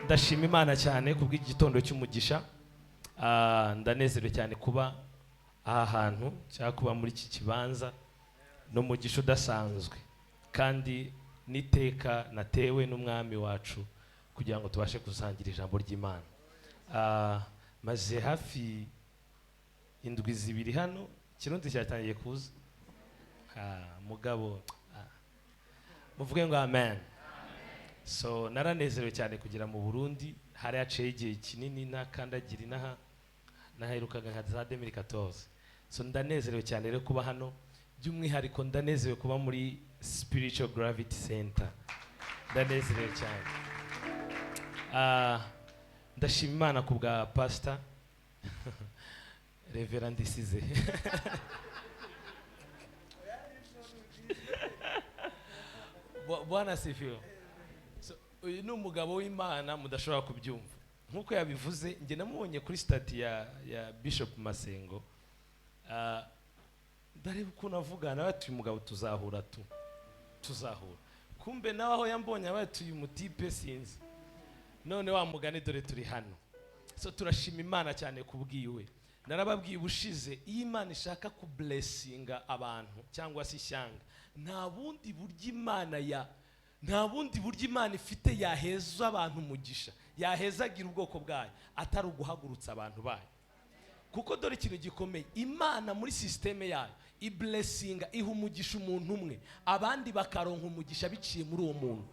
ndashima Imana cyane kubw'igitondo cy'umugisha. Ndanezerewe cyane kuba aha hantu cyangwa kuba muri iki kibanza no mugisha udasanzwe kandi niteka natewe n'umwami wacu kugira ngo tubashe gusangira ijambo ry'Imana. Maze hafi indwi zibiri hano, Kirundi cyatangiye kuza. Mugabo muvuge ngo amen. So naranezerewe cyane kugira mu Burundi, hari yaciye igihe kinini nakandagira inaha naherukaga nka za 2014. So ndanezerewe cyane rero kuba hano, by'umwihariko ndanezerewe kuba muri Spiritual Gravity Center. Ndanezerewe cyane. Ndashima Imana kubwa Pastor Reverend Isize. Bwana sifiwe. So uyu ni umugabo w'Imana mudashobora kubyumva. Nkuko yabivuze, nge namubonye kuri stati ya Bishop Masengo. Ndareba ukuntu avugana, bati uyu mugabo tuzahura. Kumbe nawe aho yambonye bati uyu mutipe sinzi. None wa mugani dore turi hano. So turashima Imana cyane kubwiwe. Narababwiye ubushize, iyo Imana ishaka kublessinga abantu cyangwa se ishyanga, nta bundi buryo Imana ifite yaheza abantu umugisha, yahezagira ubwoko bwayo atari uguhagurutsa abantu bayo. Kuko dore ikintu gikomeye, Imana muri systeme yayo iblessinga, iha umugisha umuntu umwe, abandi bakaronka umugisha biciye muri uwo muntu.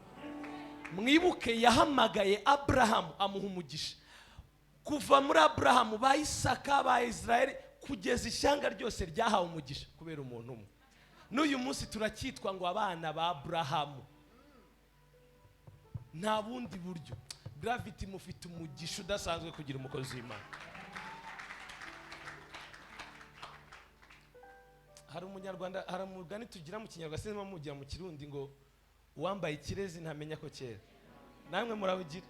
Mwibuke yahamagaye Abrahamu amuha umugisha. Kuva muri Abrahamu, ba Isaka, ba Israeli, kugeza ishyanga ryose ryahawe umugisha kubera umuntu umwe. N'uyu munsi turacyitwa ngo abana ba Abrahamu. Nta bundi buryo. Gravity mufite umugisha udasanzwe kugira umukozi w'Imana. Hari umunyarwanda, hari umugani tugira mu Kinyarwanda sinema mugira mu Kirundi ngo uwambaye ikirezi ntamenya ko kera. Namwe murabugira.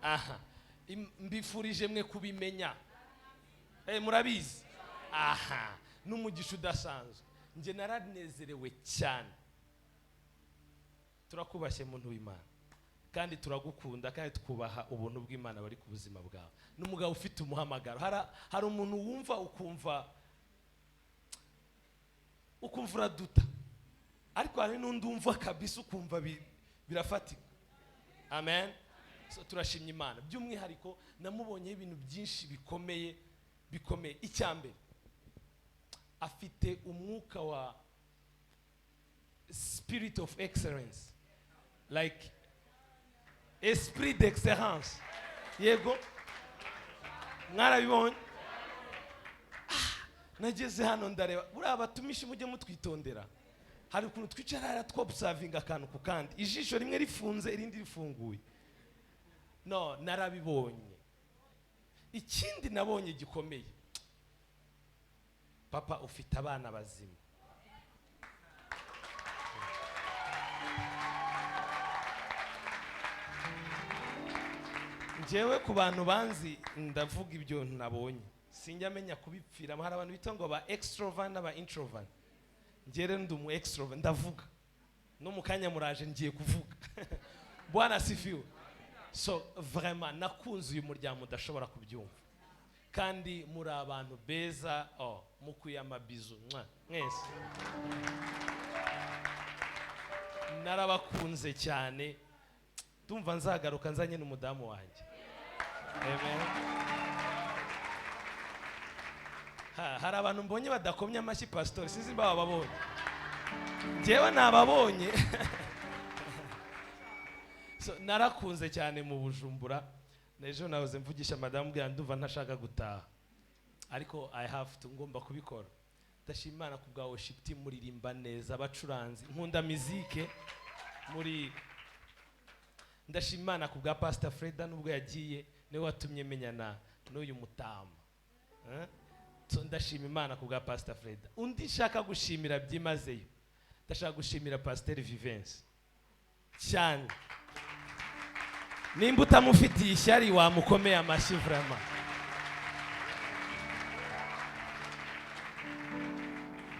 Aha. Mbifurije mwe kubimenya. Murabizi. Aha. N'umugisha udasanzwe. Nje naranezerewe cyane. Turakubashye muntu w'Imana. Kandi turagukunda kandi twubaha ubuntu bw'Imana bari ku buzima bwawe. N'umugabo ufite umuhamagaro. Hari umuntu wumva ukumva uraduta. Ariko hari n'undi umva kabisa ukumva birafatika. Amen. So turashimye Imana. By'umwihariko namubonye ibintu byinshi bikomeye. Icyambere, afite umwuka wa spirit of excellence, like esprit d'excellence. Yego mwarabibonye. Nageze hano ndareba, buriya abatumishi mujye mutwitondera. Hari ukuntu twicara twobservinga akantu ku kandi, ijisho rimwe rifunze irindi rifunguye. No, narabibonye. Ikindi nabonye gikomeye, papa ufite abana bazima. Njyewe ku bantu banzi ndavuga ibyo nabonye, sinjya menya kubipfira. Hari abantu bita ngo ba extrovert n'aba introvert. Njyewe ndi umu extrovert, ndavuga no mu kanya muraje ngiye kuvuga. Bwana sifiwe. So vraiment nakunze uyu muryango udashobora kubyumva, kandi muri abantu beza. Mukuye amabizu mwese. Narabakunze cyane. Tumva nzagaruka nzanye n'umudamu wanjye. Amen. Hari abantu mbonye badakomye amashyi pastor, sinzi mba babonye. Njyewe nababonye. So narakunze cyane mu Bujumbura. Nejo nahoze mvugisha madamu bwa ndumva ntashaka gutaha, ariko I have to, ngomba kubikora. Ndashima Imana kubwa worship team, muririmba neza, abacuranzi, nkunda muzike muri. Ndashima Imana kubwa Pastor Freda nubwo yagiye, niwe watumye menyana n'uyu mutama. So ndashima Imana kubwa Pastor Freda. Undi nshaka gushimira byimazeyo, ndashaka gushimira Pastor Vivence cyane. Nimba utamufitiye ishyari wamukomeye amashyi vraiment.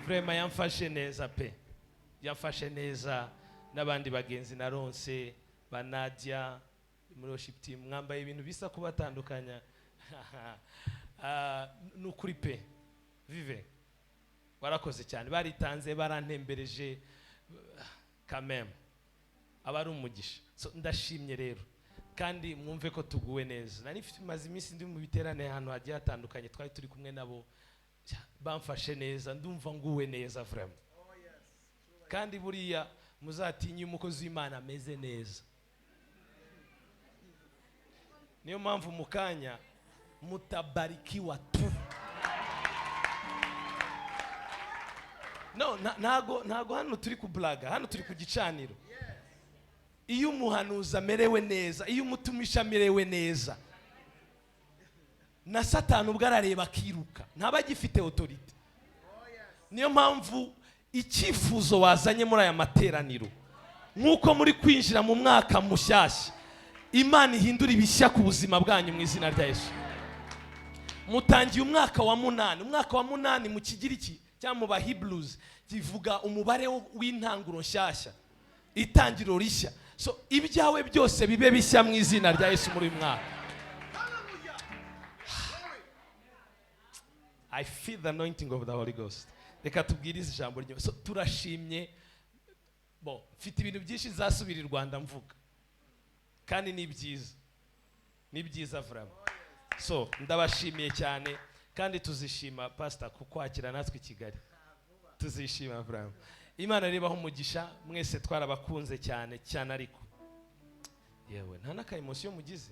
Vraiment yamfashe neza pe. Yamfashe neza n'abandi bagenzi naronse, ba Nadia, muri worship team mwambaye ibintu bisa kubatandukanya nukuri pe vive warakoze cyane baritanze barantembereje kameme abari umugisha so ndashimye rero kandi mwumve ko tuguwe neza nari maze iminsi ndi mu biterane hano hagiye hatandukanye twari turi kumwe nabo bamfashe neza ndumva nguwe neza vraiment kandi buriya muzatinye umukozi w'Imana ameze neza niyo mpamvu mukanya mutabarikiwa tu no ntago hano turi kublaga hano turi ku gicaniro iyo umuhanuzi amerewe neza iyo umutumisha amerewe neza na Satani ubwo arareba akiruka ntaba gifite autorite niyo mpamvu icyifuzo wazanye muri aya materaniro nkuko muri kwinjira mu mwaka mushyashya Imana ihindura ibishya ku buzima bwanyu mu izina rya Yesu mutangiye umwaka wa 8 mu kigiriki cyangwa mu Bahebrews kivuga umubare w'intanguro nshyashya itangiro rishya so ibyawe byose bibe bishya mu izina rya Yesu muri mwaka I feel the anointing of the Holy Ghost reka tubwirize ijambo ryo so turashimye mfite ibintu byinshi zasubira i Rwanda mvuga kandi ni byiza vraiment so ndabashimiye cyane kandi tuzishima pastor kukwakira natwe i Kigali tuzishima vraiment Imana rebaho umugisha mwese twarabakunze cyane ariko yewe nta naka emotion mugize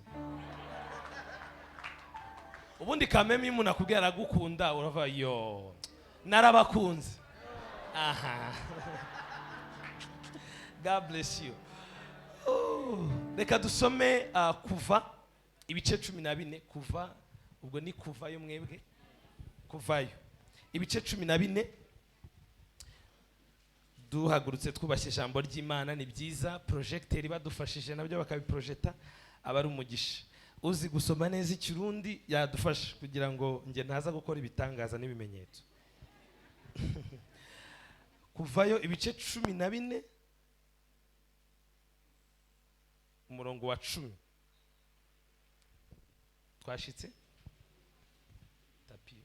ubundi kameme umuntu akubwira aragukunda urava yo narabakunze aha God bless you reka dusome kuva ibice 14 kuva ubwo ni kuvayo mwebwe kuvayo ibice 14 duhagurutse twubashye ijambo ry'Imana ni byiza projecteur badufashije nabyo bakabiprojecta abari umugisha uzi gusoma neza ikirundi yadufasha kugira ngo nge ntaza gukora ibitangaza n'ibimenyetso kuvayo ibice 14 umurongo wa 10 twashitse tapi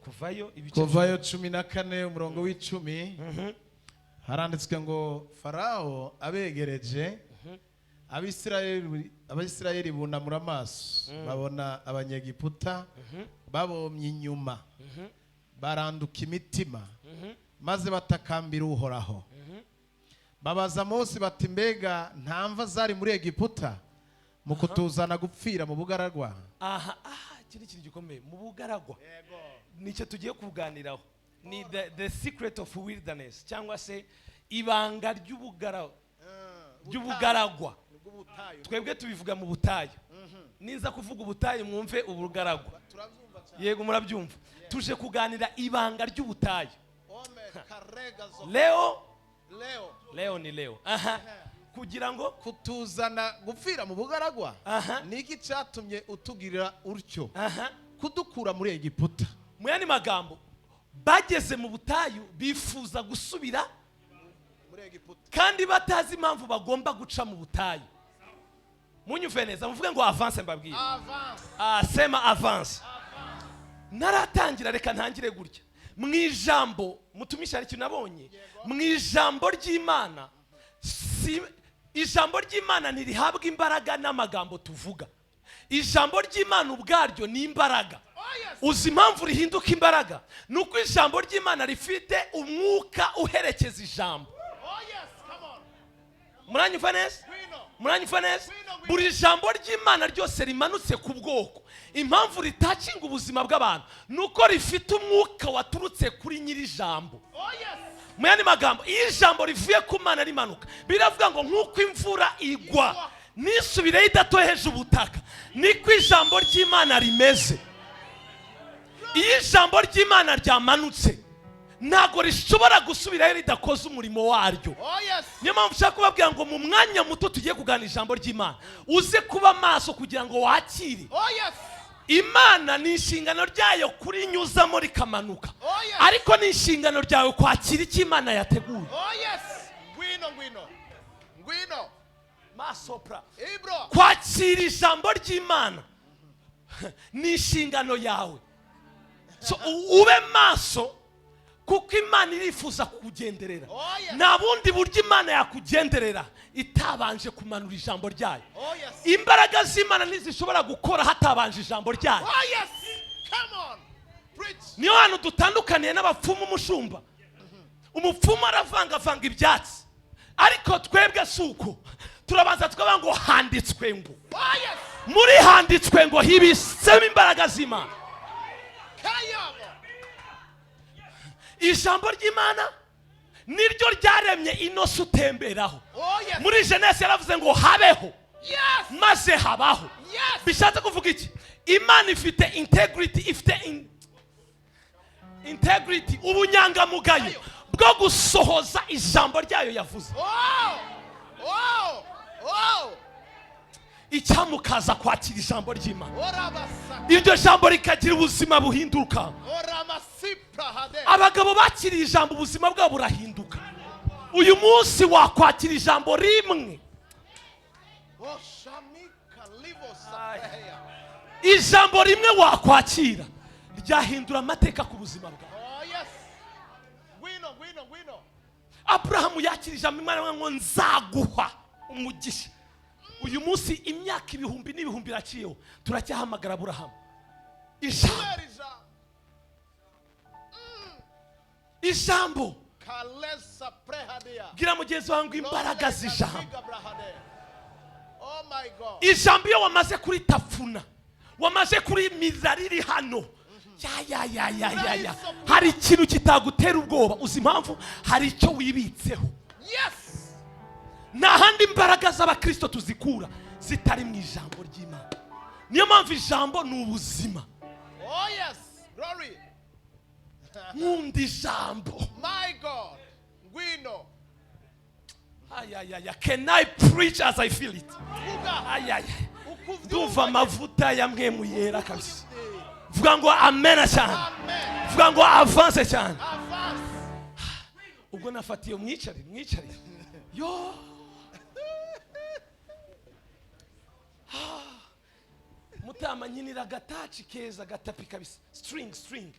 kuvayo ibice 14 umurongo w'10 haranditswe ngo Farao abegereje Abisirayeli bunamura amaso babona abanyegiputa babomye inyuma baranduka imitima maze batakambira Uhoraho babaza Mose bati mbega ntamva zari muri Egiputa mu kutuzana gupfira mu bugararwa kiri gikomeye mu bugaragwa nicyo tugiye kuganiraho ni the secret of wilderness cyangwa se ibanga ry'ubugaragwa twebwe tubivuga mu butayu ninza kuvuga ubutayu mwumve ubugaragwa yego murabyumva tuje kuganira ibanga ry'ubutayu leo ni leo kugira ngo kutuzana gupfira mu bugaragwa niki cyatumye utugirira urutyo kudukura muri Egiputa mu yandi magambo bageze mu butayu bifuza gusubira muri Egiputa kandi batazi impamvu bagomba guca mu butayu munyumve neza muvuge ngo avance mbabwire sema avance naratangira reka ntangire gutya mu ijambo mutumisha ikintu nabonye mu ijambo ry'Imana ijambo ry'Imana ntirihabwa imbaraga n'amagambo tuvuga ijambo ry'Imana ubwaryo ni imbaraga uzi impamvu rihinduka imbaraga nuko ijambo ry'Imana rifite umwuka uherekeza ijambo muranyumva neza buri jambo ry'Imana ryose rimanutse ku bwoko impamvu ritakinga ubuzima bw'abantu nuko rifite umwuka waturutse kuri nyiri jambo mu yandi magambo iyo ijambo rivuye ku Mana rimanuka biravuga ngo nk'uko imvura igwa nisubire idatoheje ubutaka niko ijambo ry'Imana rimeze iyo ijambo ry'Imana ryamanutse ntago rishobora gusubirayo ridakoze umurimo waryo niyo mpamvu ushaka kubabwira ngo mu mwanya muto tugiye kuganira ijambo ry'Imana uze kuba maso kugira ngo wakire Imana ni inshingano ryayo kurinyuzamo rikamanuka ariko ni inshingano ryawe kwakira icyo Imana yateguye sopra. Ibro. Kwakira ijambo ry'Imana ni inshingano yawe. So ube maso kuko Imana irifuza kukugenderera. Nta bundi buryo Imana yakugenderera itabanje kumanura ijambo ryayo. Imbaraga z'Imana ntizishobora gukora hatabanje ijambo ryayo. Come on. Preach. Niyo hantu dutandukaniye n'abapfumu umushumba. Umupfumu aravanga ibyatsi. Ariko twebwe suko turabanza tukavuga ngo handitswe ngo. Muri handitswe ngo hibisemo imbaraga z'Imana. Ijambo ry'Imana niryo ryaremye inosi utemberaho. Muri Genesi yaravuze ngo habeho maze habaho. Bishatse kuvuga iki? Imana ifite integrity ubunyangamugayo bwo gusohoza ijambo ryayo yavuze. Icyamukaza kwakira ijambo ry'Imana, iryo jambo rikagira ubuzima buhinduka. Abagabo bakiriye ijambo ubuzima bwabo burahinduka. Uyu munsi wakwakira ijambo rimwe, ijambo rimwe wakwakira ryahindura amateka ku buzima bwawe. Abrahamu yakira ijambo Imana ngo nzaguha umugisha. Uyu munsi imyaka ibihumbi n'ibihumbi iraciyeho turacyahamagara Abrahamu. Ijambo gira mugenzi wangu imbaraga z'ijambo. Ijambo iyo wamaze kuri tafuna, wamaze kuri mizariri hano, ya hari ikintu kitagutera ubwoba. Uzi impamvu? Hari icyo wibitseho. Nta handi imbaraga z'abakristo tuzikura zitari mu ijambo ry'Imana. Niyo mpamvu ijambo ni ubuzima. Nkunda ijambo. My God, we know. Can I preach as I feel it? Ndumva amavuta ya mwemu yera kabisa. Vuga ngo amen cyane. Vuga ngo avance cyane. Ubwo nafatiye mwicare. Yo. Mutama nyinira gatachi keza gatapi kabisa. String.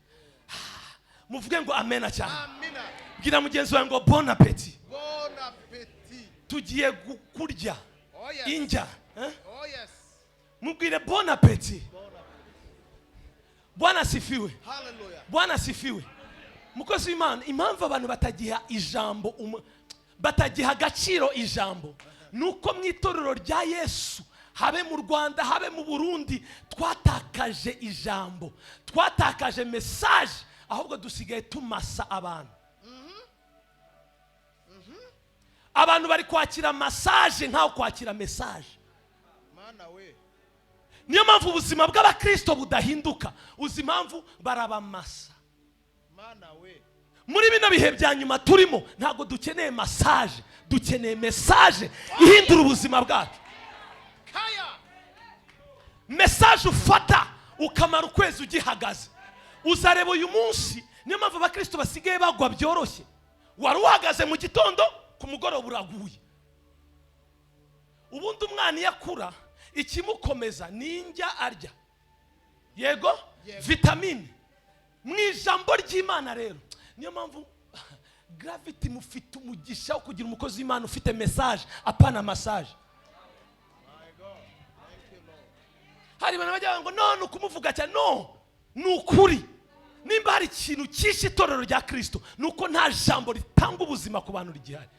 Muvuge ngo amen cyane. Amina. Gira mugenzi wangu ngo bon appétit. Bon appétit. Tugiye kurya. Inja. Mubwire bon appétit. Bwana sifiwe. Hallelujah. Bwana sifiwe. Mukozi w'Imana, impamvu abantu batagiha ijambo batagiha agaciro ijambo nuko mu itorero rya Yesu, habe mu Rwanda, habe mu Burundi, twatakaje ijambo, twatakaje message, ahubwo dusigaye tumasa abantu. Abantu bari kwakira message nkaho kwakira message. Mana we. Niyo mpamvu ubuzima bw'abakristo budahinduka. Uzi impamvu? Barabamasa. Mana we. Muri bino bihe bya nyuma turimo ntago dukeneye message, dukeneye message ihindura ubuzima bwacu. Message ufata ukamara ukwezi ugihagaze. Uzareba uyu munsi, niyo mpamvu abakristo basigaye bagwa byoroshye. Wari uhagaze mu gitondo, ku mugoroba uraguye. Ubundi umwana yakura ikimukomeza ninjya arya. Yego? Vitamine. Mu ijambo ry'Imana rero. Niyo mpamvu gravity mufite umugisha wo kugira umukozi w'Imana ufite message apana massage. Hari abantu bajya ngo no ukumuvuga cyane, no nukuri. Nimba hari ikintu cyinshi itorero rya Kristo nuko nta jambo ritanga ubuzima ku bantu rigihari.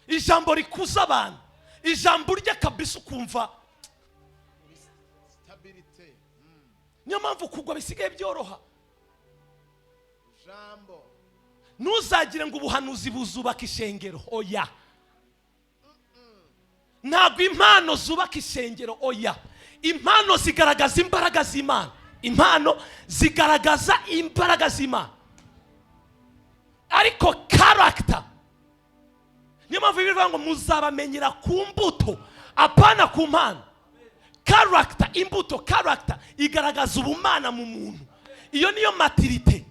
Ijambo rikuza abantu, ijambo rya kabisa ukumva stability. Niyo mpamvu kugwa bisigaye byoroha. Jambo. Ntuzagire ngo ubuhanuzi buzubaka ishengero. Oya. Ntabwo impano zubaka ishengero. Oya. Impano zigaragaza imbaraga z'Imana. Impano zigaragaza imbaraga z'Imana. Ariko character, niyo mpamvu bivuga ngo muzabamenyera ku mbuto apana ku mpano. Character, imbuto, character igaragaza ubumana mu muntu. Iyo niyo maturité.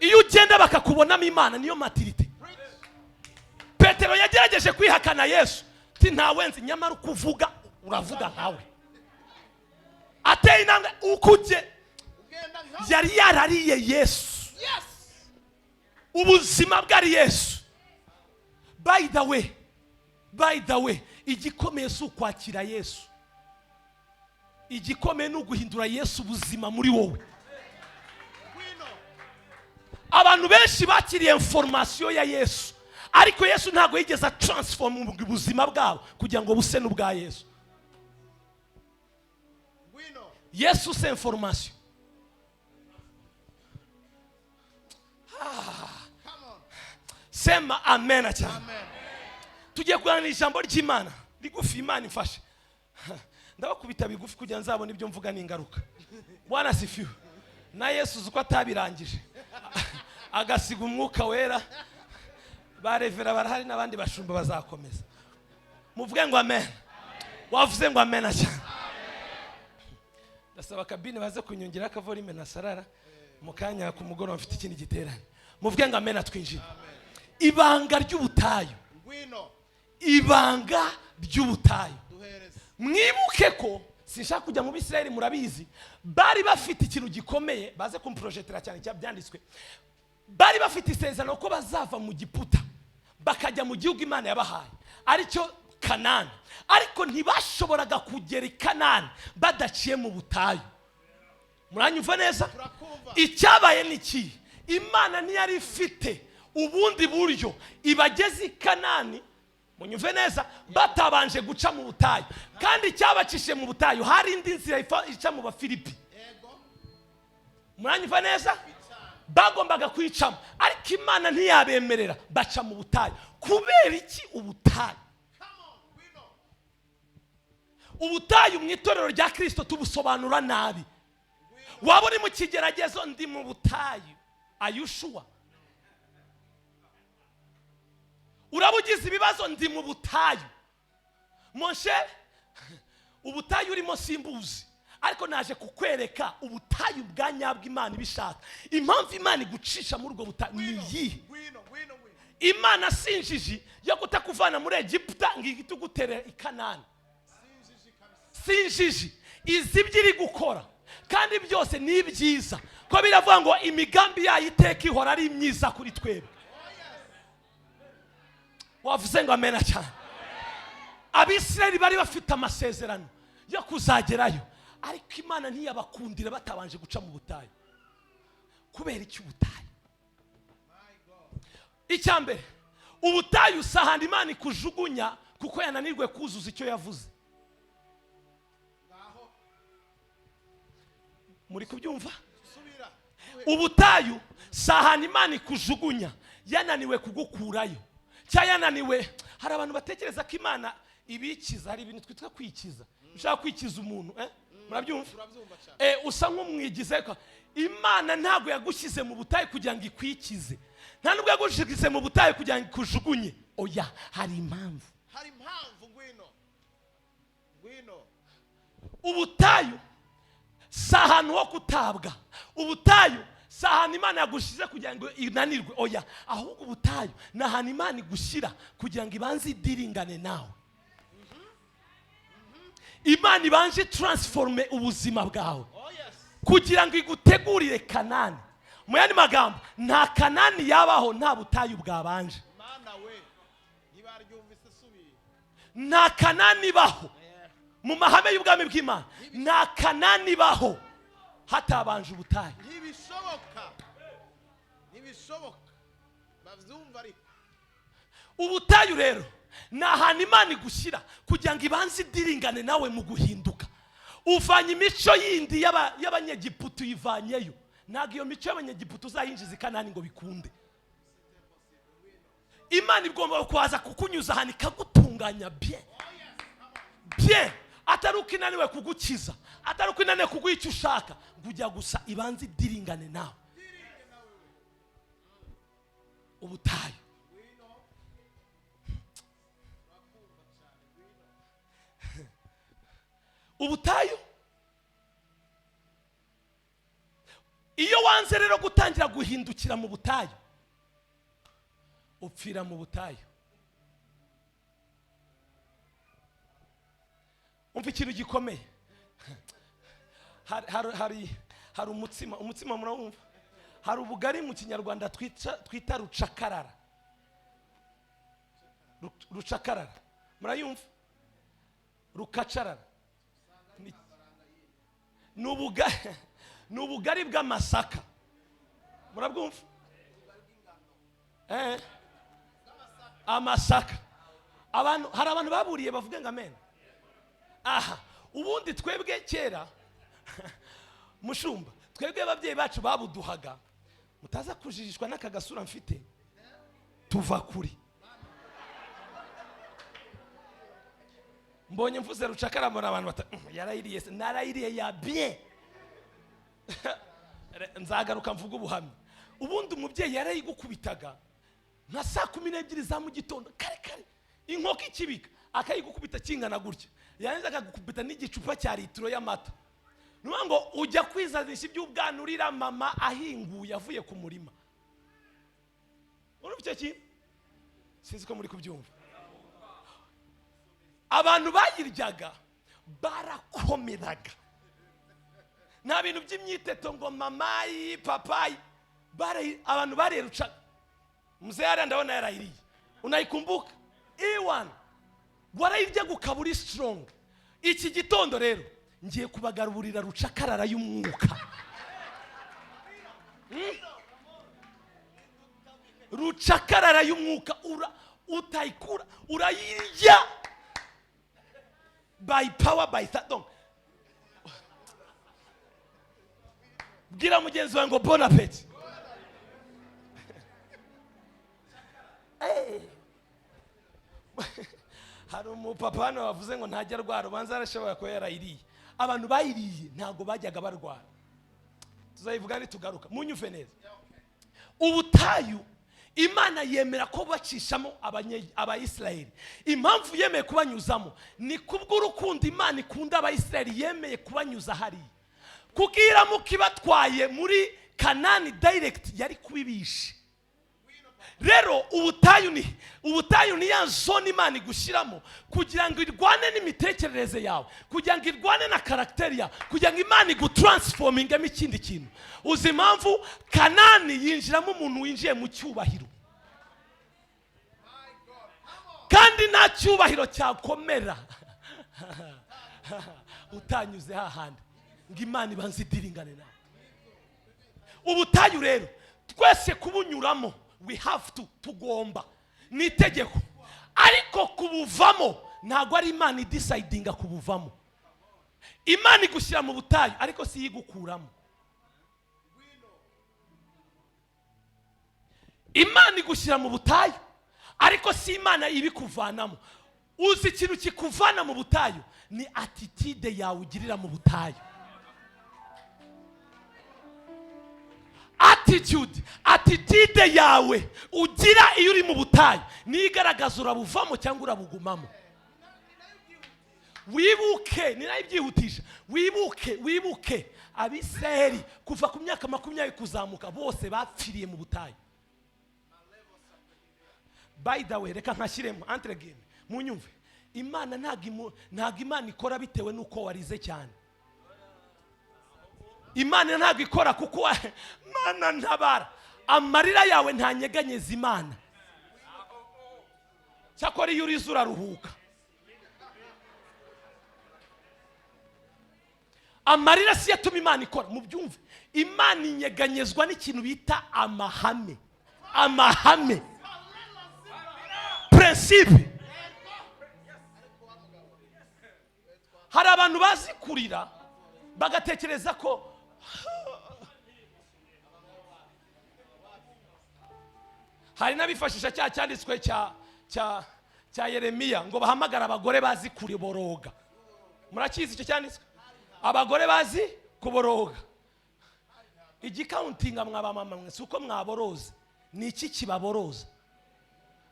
Iyo ugenda bakakubonamo Imana niyo maturité. yagerageje kwihakana Yesu ti ntawenzi nyamara ukuvuga uravuga nkawe ateye intambwe ukujye yari yarariye Yesu ubuzima bwari Yesu. By the way igikomeye si ukwakira Yesu, igikomeye ni uguhindura Yesu ubuzima muri wowe. Abantu benshi bakiriye information ya Yesu ariko Yesu ntago yigeze transform ubuzima bwabo kugira ngo buse n'ubwa Yesu. Yesu c'est information. Sema amen cyane. Tugiye kuganira ijambo ry'Imana rigufi. Imana ifashe ndabakubita bigufi kugira nzabone ibyo mvuga n'ingaruka. Bwana sifiwe. Na Yesu zuko atabirangije agasiga umwuka wera, barevera barahari n'abandi bashumba bazakomeza. Muvuge ngo amen. Wavuze ngo amen cyane. Ndasaba kabine baze kunyongera akavorime na sarara mukanya ku mugoroba mfite ikindi giterane. Muvuge ngo amen twinjire. Ibanga ry'ubutayu. Ibanga ry'ubutayu. Mwibuke ko sinshaka kujya mu Bisirayeli, murabizi bari bafite ikintu gikomeye baze kumprojetera cyane cyabyanditswe. Bari bafite isezerano ko bazava mu Giputa bakajya mu gihugu Imana yabahaye aricyo Kanani, ariko ntibashoboraga kugera i Kanani badaciye mu butayu. Muranyumva neza? Icyabaye niki? Imana ntiyari ifite ubundi buryo ibageze i Kanani, munyumve neza, batabanje guca mu butayu. Kandi cyabacishe mu butayu hari indi nzira ica mu Bafilipi. Muranyumva neza? Bagombaga kwicamo ariko Imana ntiyabemerera baca mu butayu. Kubera iki ubutayu? Ubutayu mu itorero rya Kristo tubusobanura nabi. Waba uri mu kigeragezo, ndi mu butayu. Ayushua. Urabugize ibibazo, ndi mu butayu. Monshe, ubutayu urimo simbuzi, ariko naje kukwereka ubutayu bwa nyabwo Imana ibishaka. Impamvu Imana igucisha muri ubwo butayu ni iyi. Imana sinjiji yo kutakuvana muri Egiputa ngigituguterera i Kanani. Sinjiji izi byiri gukora kandi byose ni byiza, ko biravuga ngo imigambi yayo iteka ihora ari myiza kuri twebwe. Wavuze ngo amen cyane. Abisirayeli bari bafite amasezerano yo kuzagerayo ariko Imana ntiyabakundira batabanje guca mu butayu. Kubera iki ubutayu? Icyambere, ubutayu sahandi Imana ikujugunya kuko yananirwe kuzuza icyo yavuze. Muri kubyumva? Ubutayu sahandi Imana ikujugunya yananiwe kugukurayo. Cyayananiwe. Hari abantu batekereza ko Imana ibikiza, hari ibintu twitwa kwikiza. Ushaka kwikiza umuntu, murabyumva? Usa nk'umwigize ko Imana ntago yagushyize mu butayu kugira ngo ikwikize. Nta nubwo yagushyize mu butayu kugira ngo ikujugunye. Oya, hari impamvu. Hari impamvu. Ngwino. Ubutayu sahantu ho kutabwa. Ubutayu sahani Imana yagushize kugira ngo inanirwe. Oya, ahubwo ubutayu nahani Imana igushyira kugira ngo ibanze idiringane nawe. Imana ibanje transforme ubuzima bwawe kugira ngo igutegurire Kanani. Mu yandi magambo, nta Kanani yabaho nta butayu bwabanje. Nta Kanani baho mu mahame y'ubwami bw'Imana. Nta Kanani baho hatabanje ubutayu. Ntibishoboka. Bavyumva ariko. Ubutayu rero nahana Imana igushyira kugira ngo ibanze idiringane nawe mu guhinduka. Uvanye imico yindi y'abanyegiputa uyivanyeyo. Ntago iyo mico y'abanyegiputa uzahinjiza i Kanani ngo bikunde. Imana igomba kuza kukunyuza ahantu ikagutunganya bien. Atari uko inaniwe kugukiza, atari uko inaniwe kuguha icyo ushaka, kujya gusa ibanze idiringane nawe. Ubutayu. Ubutayu. Iyo wanze rero gutangira guhindukira mu butayu, upfira mu butayu. umva ikintu gikomeye. Hari umutsima murawumva. Hari ubugari mu kinyarwanda twita rucakarara. Rucakarara murayumva? Rukacarara ni ubugari bw'amasaka. Murabwumva? Amasaka. Hari abantu baburiye bavuga ngo amen. Aha, ubundi twebwe kera mushumba, twebwe ababyeyi bacu babuduhaga, mutaza kujijishwa n'aka gasura mfite, tuva kuri. Mbonye mvuze rucakara mbona abantu yarayiriye, narayiriye ya bien. Nzagaruka mvuga ubuhamya. Ubundi umubyeyi yarayigukubitaga nka 12 za mu gitondo kare kare, inkoko ikibika akayigukubita kingana gutya, yanze akagukubita n'igicupa cya litiro y'amata. Nuba ngo ujya kwizanisha iby'ubwanurira mama ahinguye avuye ku murima. Urumva icyo kintu? Sinzi ko muri kubyumva. Abantu bayiryaga barakomeraga, nta bintu by'imyiteto ngo mamayi papayi. Abantu bareruca. Mzee yari ndabona yarayiriye, unayikumbuka? Iwan warayirya gukaburi strong. Iki gitondo rero ngiye kubagaruburira rucakarara y'umwuka. Rucakarara y'umwuka utayikura, urayirya by power by thought. Bwira mugenzi wangu bon appétit. Hari umupapa hano wavuze ngo ntajya arwara, ubanza arashobora ko yarayiriye. Abantu bayiriye ntago bajyaga barwara. Tuzayivuga ni tugaruka munyuve neza. Ubutayu Imana yemera ko bacishamo abayisiraheli. Impamvu yemeye kubanyuzamo ni kubw'urukundo Imana ikunda abayisiraheli, yemeye kubanyuza hari. Kugira mukibatwaye muri Kanani direct yari kubibisha. Rero ubutayu ni ya zone Imana igushyiramo kugira ngo irwane n'imitekerereze yawe, kugira ngo irwane na karakteri yawe, kugira ngo Imana igutransformingemo ikindi kintu. Uzi impamvu Kanani yinjiramo umuntu winjiye mu cyubahiro, kandi nta cyubahiro cyakomera utanyuze hahandi ngo Imana ibanze idiringane nawe. Ubutayu rero twese kubunyuramo, we have to, tugomba, ni itegeko. Ariko kubuvamo ntago ari Imana idecidinga kubuvamo. Imana igushyira mu butayu ariko si yigukuramo. Imana igushyira mu butayu ariko si Imana ibikuvanamo. Uzi ikintu kikuvana mu butayu ni attitude yawe ugirira mu butayu. Attitude yawe ugira iyo uri mu butayu nigaragaza urabuvamo cyangwa urabugumamo. Wibuke, ninayibyihutisha, wibuke Abisiraheli kuva ku myaka 20 kuzamuka bose bapfiriye mu butayu. By the way, reka nkashyiremo entre game munyumve, Imana ntago Imana ikora bitewe nuko warize cyane. Imana ntago ikora kuko Mana ntabara, amarira yawe ntanyeganyeza Imana. Cyakora iyo urize uraruhuka. Amarira si yatuma Imana ikora, mu byumve. Imana inyeganyezwa n'ikintu bita amahame. Principe. Hari abantu bazi kurira bagatekereza ko hari nabifashisha cyanditswe cya Yeremiya ngo bahamagara abagore bazi kuriboroga. Murakizi icyo cyanditswe? Abagore bazi kuboroga. Igikauntinga mwabamama mwe suko mwaboroze, ni iki kibaboroza?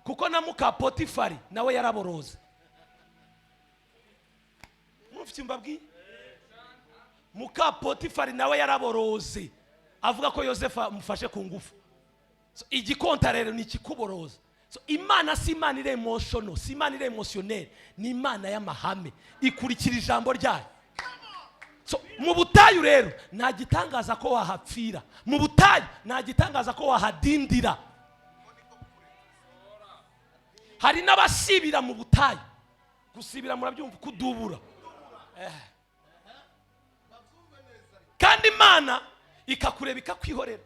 Kuko na muka Potifari nawe yaraboroze. Mufite mbabwi? Muka Potifari nawe yaraboroze, avuga ko Yosefa mufashe ku ngufu. So igikonta rero ni kikuboroza. So, imana si imana iri emotional, si imana iri emotionnel, ni imana y'amahame ikurikira ijambo ryayo. So, mu butayu rero nta gitangaza ko wahapfira, mu butayu nta gitangaza ko wahadindira. Hari n'abasibira mu butayu. Gusibira murabyumva, kudubura. Kandi imana ikakureba ikakwihorera.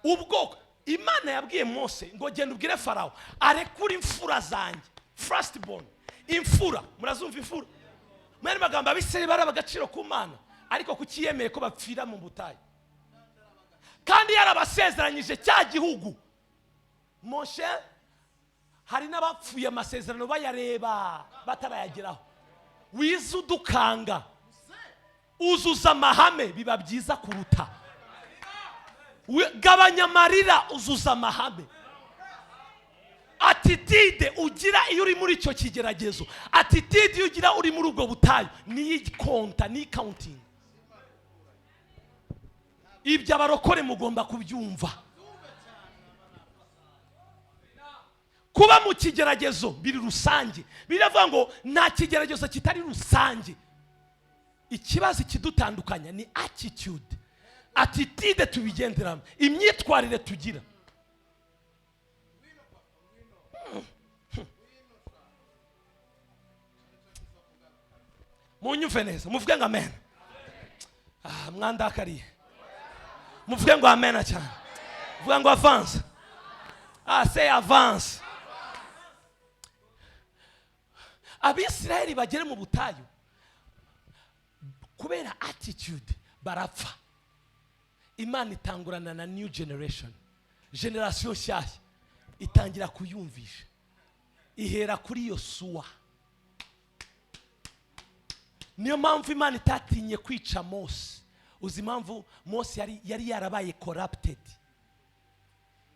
Ubwoko imana yabwiye Mose ngo genda ubwire Farawo arekura imfura zanjye, firstborn. Imfura, murazumva imfura? Mwene magambo abisere baraba agaciro ku mana, ariko kukiyemeye ko bapfira mu butayu. Kandi yarabasezeranyije cya gihugu. Moshe, hari n'abapfuye amasezerano bayareba batarayageraho. Wiza udukanga, uzuza amahame, biba byiza kuruta. Gabanya amarira, uzuza amahame. Attitude ugira iyo uri muri icyo kigeragezo, attitude iyo ugira uri muri ubwo butayu, ni konta, ni counting. Ibyo abarokore mugomba kubyumva. Kuba mu kigeragezo biri rusange. Biravuga ngo nta kigeragezo kitari rusange. Ikibazo kidutandukanya ni attitude. Attitude tubigenderamo, imyitwarire tugira. Munyumve neza, muvuge ngo amen. Mwandakariye. Muvuge ngo amen cyane. Muvuge ngo avance. Say avance. Abisirayeli bagere mu butayu kubera attitude barapfa. Imana itangurana na new generation. Generation nshyashya itangira kuyumvisha. Ihera kuri Yosuwa. Niyo mpamvu Imana itatinye kwica Mose. Uzi impamvu Mose yari yarabaye corrupted.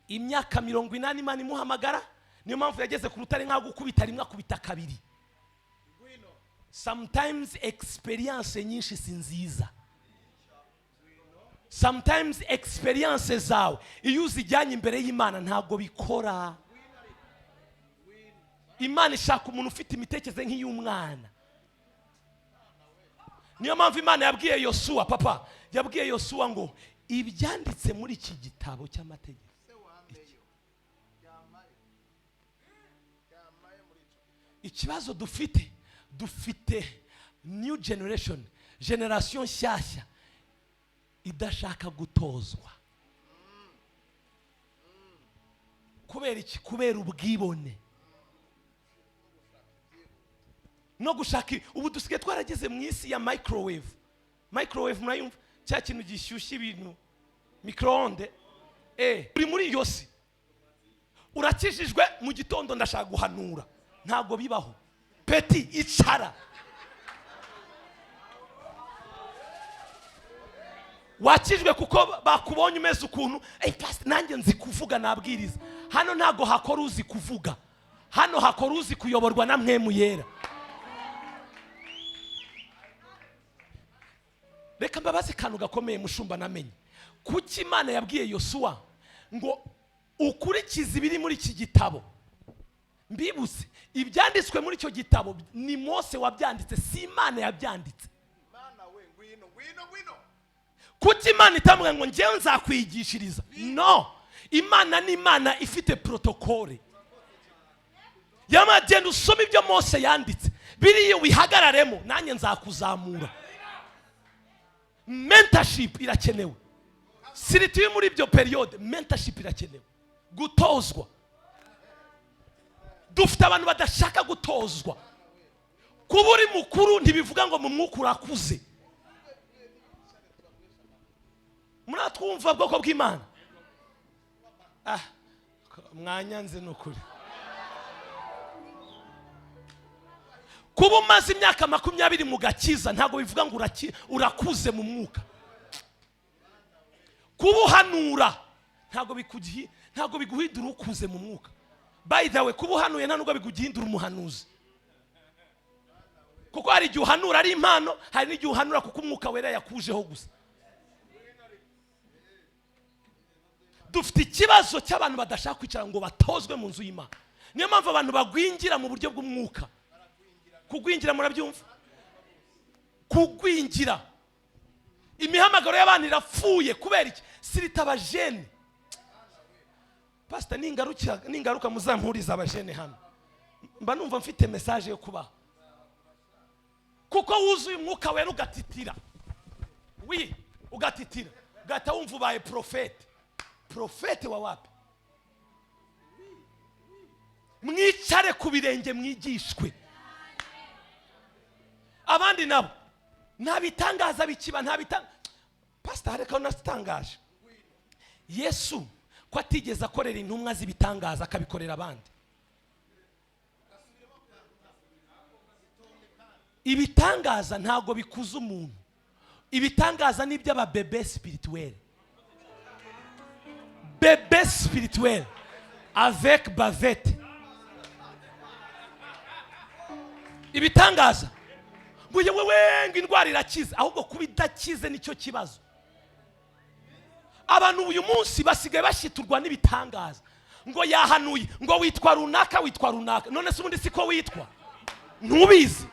Imyaka 80 Imana imuhamagara. Niyo mpamvu yageze ku rutare nka gukubita rimwe akubita kabiri. Sometimes experience nyinshi si nziza. Sometimes experience zawe iyo uzijyanye imbere y'Imana ntago bikora. Imana ishaka umuntu ufite imitekerereze nk'iy'umwana. Niyo mpamvu Imana yabwiye Yosuwa, papa yabwiye Yosuwa ngo ibyanditse muri iki gitabo cy'amategeko. Ikibazo dufite new generation, generation nshyashya idashaka gutozwa. Kubera iki? Kubera ubwibone no gushaka. Ubu dusigaye twarageze mu isi ya microwave. Microwave murayumva, cya kintu gishyushya ibintu, microonde. Uri muri iyo si, urakijijwe mu gitondo ndashaka guhanura, ntago bibaho. Peti icara. Wakijwe kuko bakubonye umeze ukuntu, pastor nanjye nzi kuvuga nabwiriza. Hano ntago hakora uzi kuvuga, hano hakora uzi kuyoborwa na Mwemu Yera. Reka mbabaze kantu gakomeye mushumba namenye. Kuki Imana yabwiye Yosuwa ngo ukurikize ibiri muri iki gitabo? Mbibuse ibyanditswe muri icyo gitabo ni Mose wabyanditse, si Imana yabyanditse. Kuki Imana itamwe ngo njyewe nzakwigishiriza? No, Imana ni Imana ifite protokole. Yamagenda usoma ibyo Mose yanditse, biriyo wihagararemo nanjye nzakuzamura. Mentorship irakenewe. Sirituye muri ibyo periode, mentorship irakenewe. Gutozwa. Dufite abantu badashaka gutozwa. Kuba uri mukuru ntibivuga ngo mu mwuka urakuze. Muratwumva bwoko bw'Imana? Mwanyanze n'ukuri. Kuba umaze imyaka 20 mu gakiza ntago bivuga ngo urakuze mu mwuka. Kuba uhanura ntago biguhindura ukuze mu mwuka. By the way, kuba uhanuye nta nubwo biguhindura umuhanuzi. Kuko hari igihe uhanura ari impano, hari n'igihe uhanura kuko umwuka wera yakujeho gusa. dufite ikibazo cy'abantu badashaka kwicara ngo batozwe mu nzu y'Imana. Niyo mpamvu abantu bagwingira mu buryo bw'umwuka. Kugwingira murabyumva? Kugwingira. Imihamagaro y'abantu irapfuye kubera iki? Sirita abajene. Pastor ningaruka muzampuriza abajene hano. Mba numva mfite message yo kubaha. Kuko wuzuye umwuka wera ugatitira. Ugatitira. Gata wumva ubaye profete. Profete wa wapi? Mwicare ku birenge mwigishwe. Abandi nabo ntabitangaza bikiba ntabitanga. Pastor hareka unastangaje. Yesu ko atigeze akorera intumwa z'ibitangaza akabikorera abandi. Ibitangaza ntago bikuza umuntu. Ibitangaza ni by'ababebe spirituel. Bébé spirituel avec bavette. Ibitangaza ngo yewe ngo indwara irakize, ahubwo kubidakize nicyo kibazo. Abantu uyu munsi basigaye bashiturwa n'ibitangaza. Ngo yahanuye, ngo witwa runaka, witwa runaka. None se ubundi siko witwa? Ntubizi.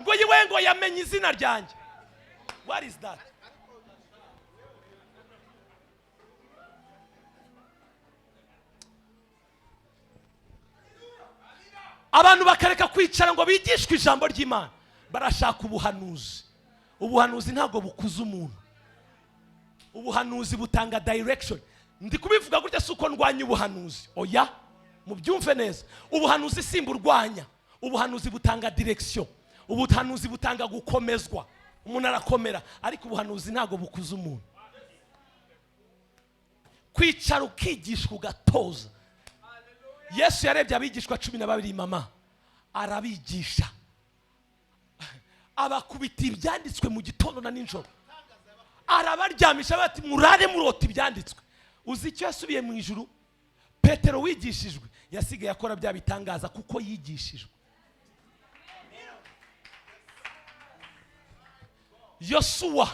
Ngo yewe ngo yamenye izina ryanjye. What is that? Abantu bakareka kwicara ngo bigishwe ijambo ry'Imana. Barashaka ubuhanuzi. Ubuhanuzi ntabwo bukuza umuntu. Ubuhanuzi butanga direction. Ndi kubivuga gutya suko ndwanya ubuhanuzi. Oya, mubyumve neza. Ubuhanuzi simburwanya. Ubuhanuzi butanga direction. Ubuhanuzi butanga gukomezwa. Umuntu arakomera, ariko ubuhanuzi ntabwo bukuza umuntu. Kwicara ukigishwa ugatoza. Yesu yarebye abigishwa 12 mama arabigisha. Abakubita ibyanditswe mu gitondo na ninjoro. Arabaryamisha bati murare murota ibyanditswe. Uzi icyo yasubiye mu ijuru? Petero wigishijwe yasigaye akora bya bitangaza kuko yigishijwe. Yosuwa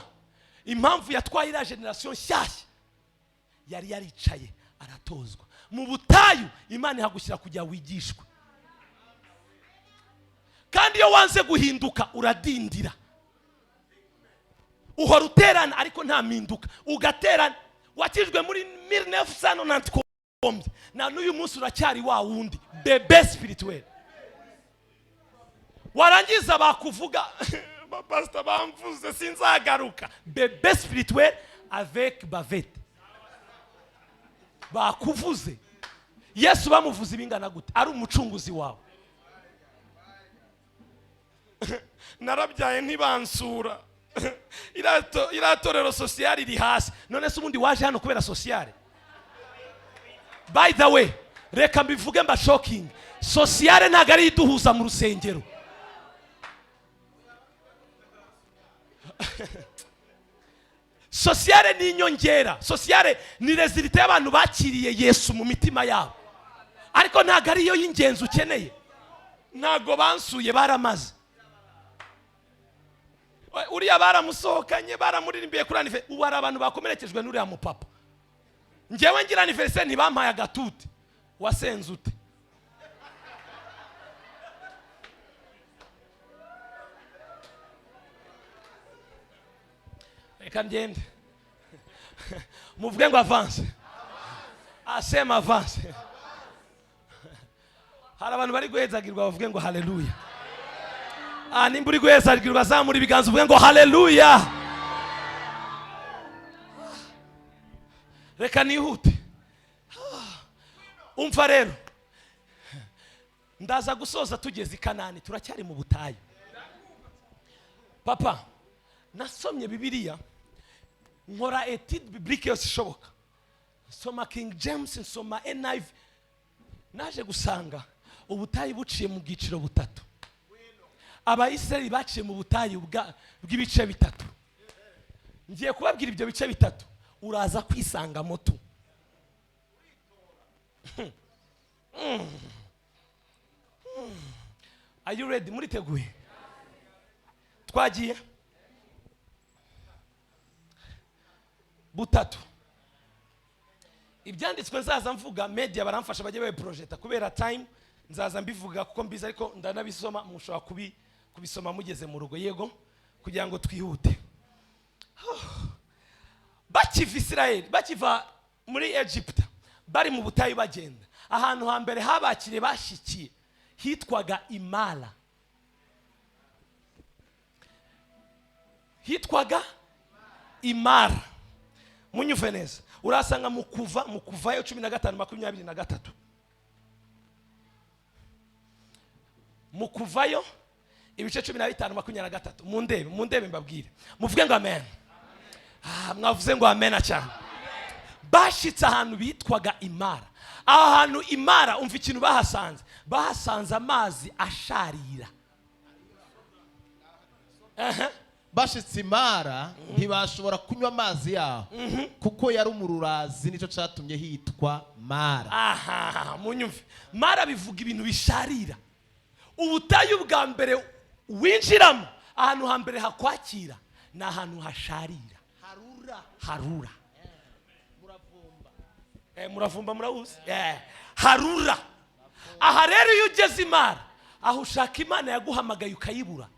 impamvu yatwaye ira generation nshyashya yari yaricaye aratozwa. Mu butayu Imana ihagushyira kujya wigishwa. Kandi iyo wanze guhinduka uradindira. Uhora uterana ariko nta mpinduka. Ugaterana wakijwe muri 1990 na n'uyu munsi uracyari wa wundi. Bebe spirituel. Warangiza bakuvuga pastor bamvuze sinzagaruka. Bebe spirituel avec bavette. Bakuvuze. Yesu bamuvuze ibingana gute? Ari umucunguzi wawe. Narabyaye ntibansura. Iratorero sociale iri hasi. None se ubundi waje hano kubera sociale? By the way, reka mbivuge mba shocking. Sociale ntago ari iduhuza mu rusengero. Sociale ni inyongera. Sociale ni resultat y'abantu bakiriye Yesu mu mitima yabo. Ariko ntago ari yo y'ingenzi ukeneye. Ntago bansuye baramaze. Uriya baramusohokanye baramuririmbiye kuri anniversaire. Ubu ari abantu bakomerekejwe n'uriya mupapa. Njyewe ngira anniversaire ntibampaye agatuti. Wasenze ute? Reka ngende. Muvuge ngo avance. Asema avance. Hari abantu bari guhezagirwa bavuge ngo haleluya. Nimba uri guhezagirwa zamura ibiganza uvuge ngo haleluya. Reka nihute. Umva rero. Ndaza gusoza tugeze i Kanani, turacyari mu butayu. Papa, nasomye Bibiliya nkora etide biblique yose ishoboka. Soma King James, nsoma NIV. Naje gusanga ubutayu buciye mu bwiciro butatu. Abayisraeli baciye mu butayu bw'ibice bitatu. Ngiye kubabwira ibyo bice bitatu. Uraza kwisanga moto. Are you ready? Muriteguye? Twagiye butatu. ibyanditswe nzaza mvuga media baramfasha bajye baye projecta kubera time nzaza mbivuga kuko mbiza ariko ndanabisoma mushobora kubisoma mugeze mu rugo yego kugira ngo twihute. Bakiva Israel bakiva muri Egypt bari mu butayu bagenda ahantu hambere habakire bashikiye hitwaga Imara. Hitwaga Imara. Munyuve neza urasanga mukuvayo 15:23 mukuvayo ibice 15:23 mundebe mbabwire muvuge ngo amen. Mwavuze ngo amen cyane. Bashitse ahantu bitwaga Imara. Ahantu Imara umva ikintu bahasanze amazi asharira. Bashitse Imara ntibashobora kunywa amazi yaho kuko yari umururazi nico catumye hitwa Mara. Munyumve Mara bivuga ibintu bisharira. Ubutayu bwa mbere winjiramo ahantu hambere hakwakira na ahantu hasharira. Harura. Muravumba murawuzi? Harura. Aha rero iyo ugeze Imara aho ushaka Imana yaguhamagaye ukayibura.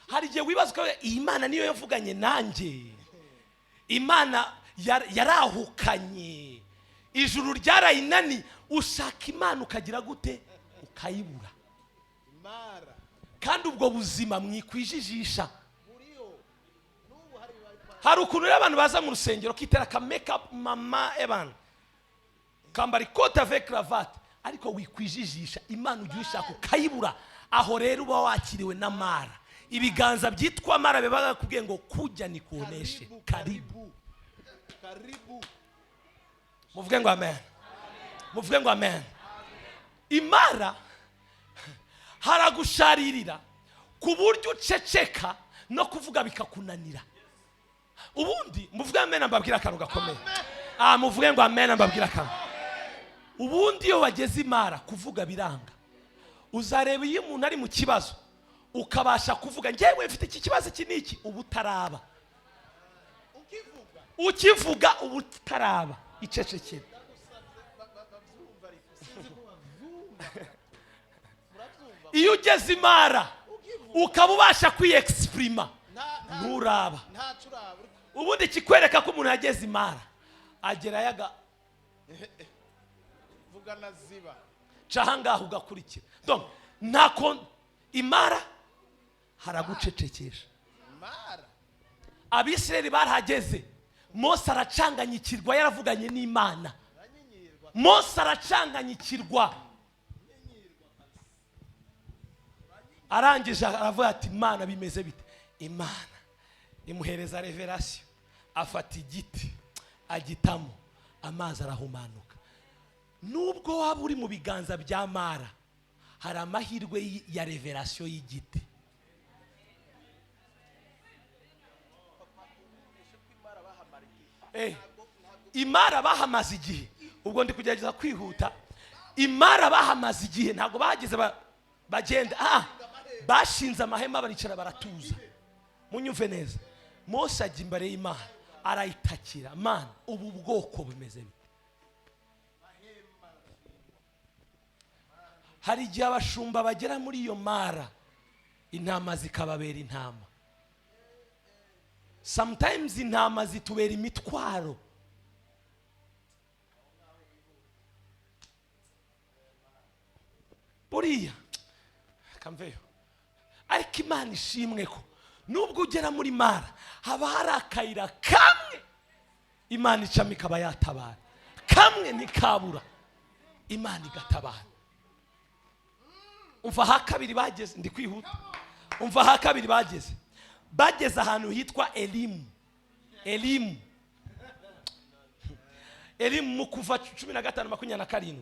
Hari gihe wibazwa iyi Imana niyo yavuganye nanjye. Imana yarahukanye. Ijuru ryarayinani ushaka Imana ukagira gute ukayibura. Kandi ubwo buzima mwikwijijisha. Hari ukuntu abantu baza mu rusengero kitera ka make up mama eban kambari cote avec cravate ariko wikwijijisha Imana ugiye ushaka ukayibura. Aho rero uba wakiriwe na Mara. Ibiganza byitwa Mara bebaga kubwiye ngo kujya nikuoneshe karibu. Muvuge ngo amen. Muvuge ngo amen. Imara haragusharirira ku buryo uceceka no kuvuga bikakunanira. Ubundi muvuge amen mbabwira akantu gakomeye. Muvuge ngo amen mbabwira akantu. Ubundi iyo wageze Imara kuvuga biranga. Uzareba iyo umuntu ari mu kibazo ukabasha kuvuga ngewe mfite iki kibazo iki niki ubutaraba. Ukivuga ubutaraba icecekera. Iyo ugeze Imara ukabubasha kwiexprima nturaba. Ubundi kikwereka ko umuntu yageze Imara agera yaga vuga naziba cahanga ugakurikira. Donc ntako Imara haragucecekesha. Abisirayeli barahageze Mose aracanganyikirwa yaravuganye n'Imana. Mose aracanganyikirwa arangije aravuga ati Imana bimeze bite. Imana imuhereza revelation afata igiti agitamo amazi arahumanuka. Nubwo waba uri mu biganza bya Mara hari amahirwe ya revelation y'igiti. Imara bahamaze igihe ubwo ndi kugerageza kwihuta. Imara bahamaze igihe ntago bahageze bagenda bashinze amahema baricara baratuza. Munyumve neza Mose ajya imbere y'Imana arayitakira Mana ubu bwoko bimeze bite. Hari igihe abashumba bagera muri iyo Mara intama zikababera intama. Sometimes intama zitubera imitwaro. Buriya kamveyo ariko Imana ishimwe ko nubwo ugera muri Mara haba hari akayira kamwe Imana icamo ikaba yatabara. Kamwe nikabura Imana igatabara. Umva ha kabiri bageze ndi kwihuta. Umva ha kabiri bageze ahantu hitwa Elimu mu kuva 15:27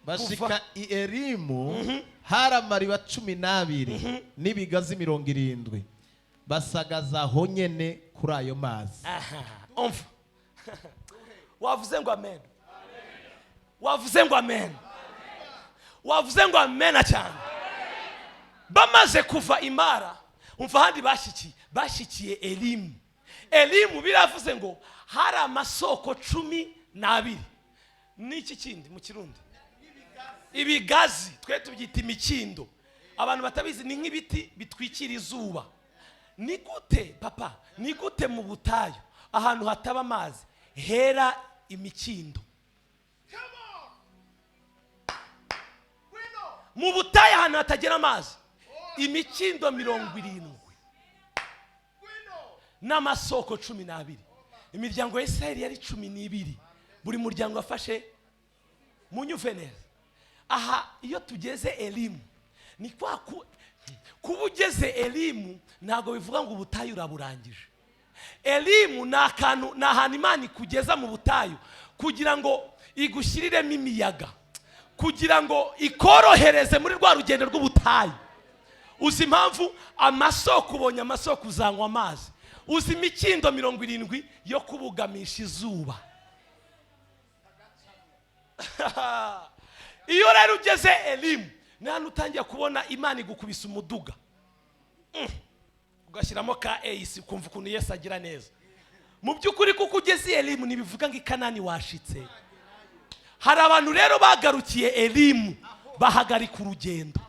bashika i Elimu haramariba 12 n'ibigazi 70 basagaza aho nyene kuri ayo mazi. Umva wavuze ngo amen. Wavuze ngo amen. Wavuze ngo amen cyane. Bamaze kuva Imara umva handi bashikiye Elimu. Elimu biravuze ngo hari amasoko 12. Niki kindi mu Kirundi? Ibigazi, twe tubyita imikindo. Abantu batabizi ni nk'ibiti bitwikira izuba. Ni gute papa, ni gute mu butayu ahantu hataba amazi hera imikindo? Mu butayu ahantu hatagera amazi imikindo 70 n'amasoko 12. Imiryango ya Israeli yari 12. Buri muryango afashe munyumve neza. Aha iyo tugeze Elimu ni kwa kuba ugeze Elimu ntago bivuga ngo ubutayu uraburangije. Elimu ni ahantu Imana ikugeza mu butayu kugira ngo igushyiriremo imiyaga, kugira ngo ikorohereze muri rwa rugendo rw'ubutayu. Uzi impamvu amasoko, ubonye amasoko uzanywa amazi. Uzi imikindo 70 yo kubugamisha izuba. Iyo rero ugeze Elimu nani utangiye kubona Imana igukubisa umuduga, ugashyiramo ka AC ukumva ukuntu Yesu agira neza. Mu by'ukuri kuko ugeze Elimu nibivuga ngo ikanani washitse. Hari abantu rero bagarukiye Elimu bahagarika urugendo.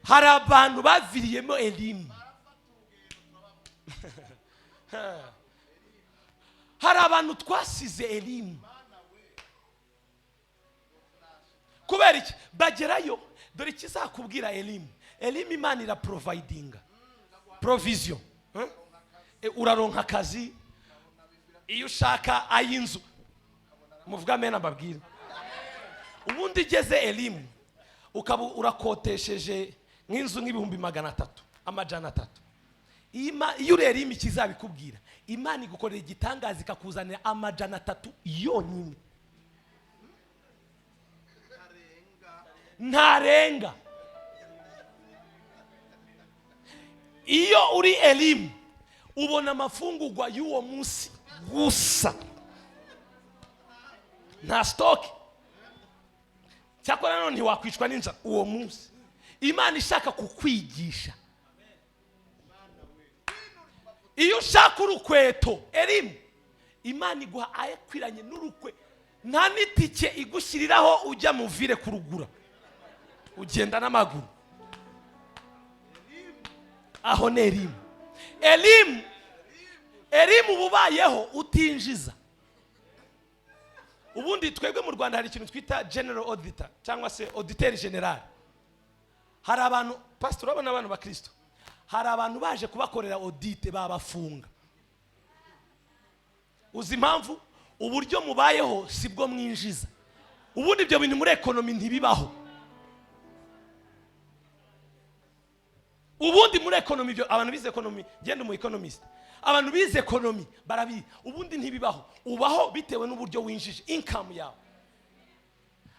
Hari abantu baviriyemo Elimu. Hari abantu twasize Elimu. Kubera iki? Bagerayo dore kizakubwira Elimu. Elimu Imana ira providinga. Provision. Uraronka akazi. Iyo ushaka ayinzu. Muvuga amen ababwira. Ubundi geze Elimu ukaba urakotesheje nk'inzu nk'ibihumbi 300, amajana 3. Iyo urera Elimu kizabikubwira. Imana igukorera igitangaza ikakuzanira amajana 3 yonyine. Ntarenga. Iyo uri Elimu ubona amafungurwa y'uwo munsi gusa. Nta stock. Cyakora none ntiwakwicwa n'inzara uwo munsi. Imana ishaka kukwigisha. Iyo ushaka urukweto Elimu, Imana iguha ayakwiranye n'urukwe. Nta nitike igushyiriraho ujya mu vire kurugura. Ugenda n'amaguru. Aho ne Elimu. Elimu bubayeho utinjiza. Ubundi twebwe mu Rwanda hari ikintu twita general auditor cyangwa se auditeur general. Hari abantu pastor abana abantu ba Kristo. Hari abantu baje kubakorera audit babafunga. Uzi impamvu? Uburyo mubayeho sibwo mwinjiza. Ubundi ibyo bintu muri economy ntibibaho. Ubundi muri economy byo abantu bize economy, genda mu economist. Abantu bize economy barabi. Ubundi ntibibaho. Ubaho bitewe n'uburyo winjije income yawe.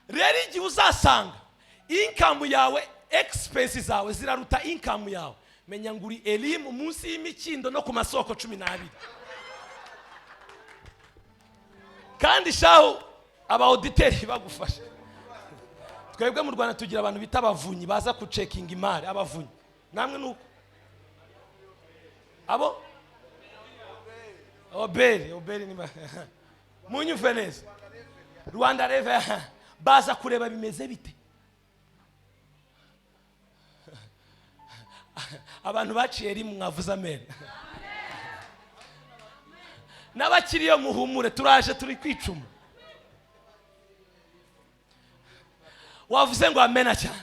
Rero igihe uzasanga income yawe expenses zawe ziraruta income yawe, menya nguri Elimu munsi y'imikindo no ku masoko 12. Kandi shaho aba auditeri bagufasha. Twebwe mu Rwanda tugira abantu bita abavunyi baza ku checking imari, abavunyi. Namwe nuko abo oberi ni munyumve neza. Rwanda Reve baza kureba bimeze bite. Abantu baciye Elimu mwavuza amen. N'abakiriyo muhumure turaje turi kwicuma. Wavuze ngo amena cyane.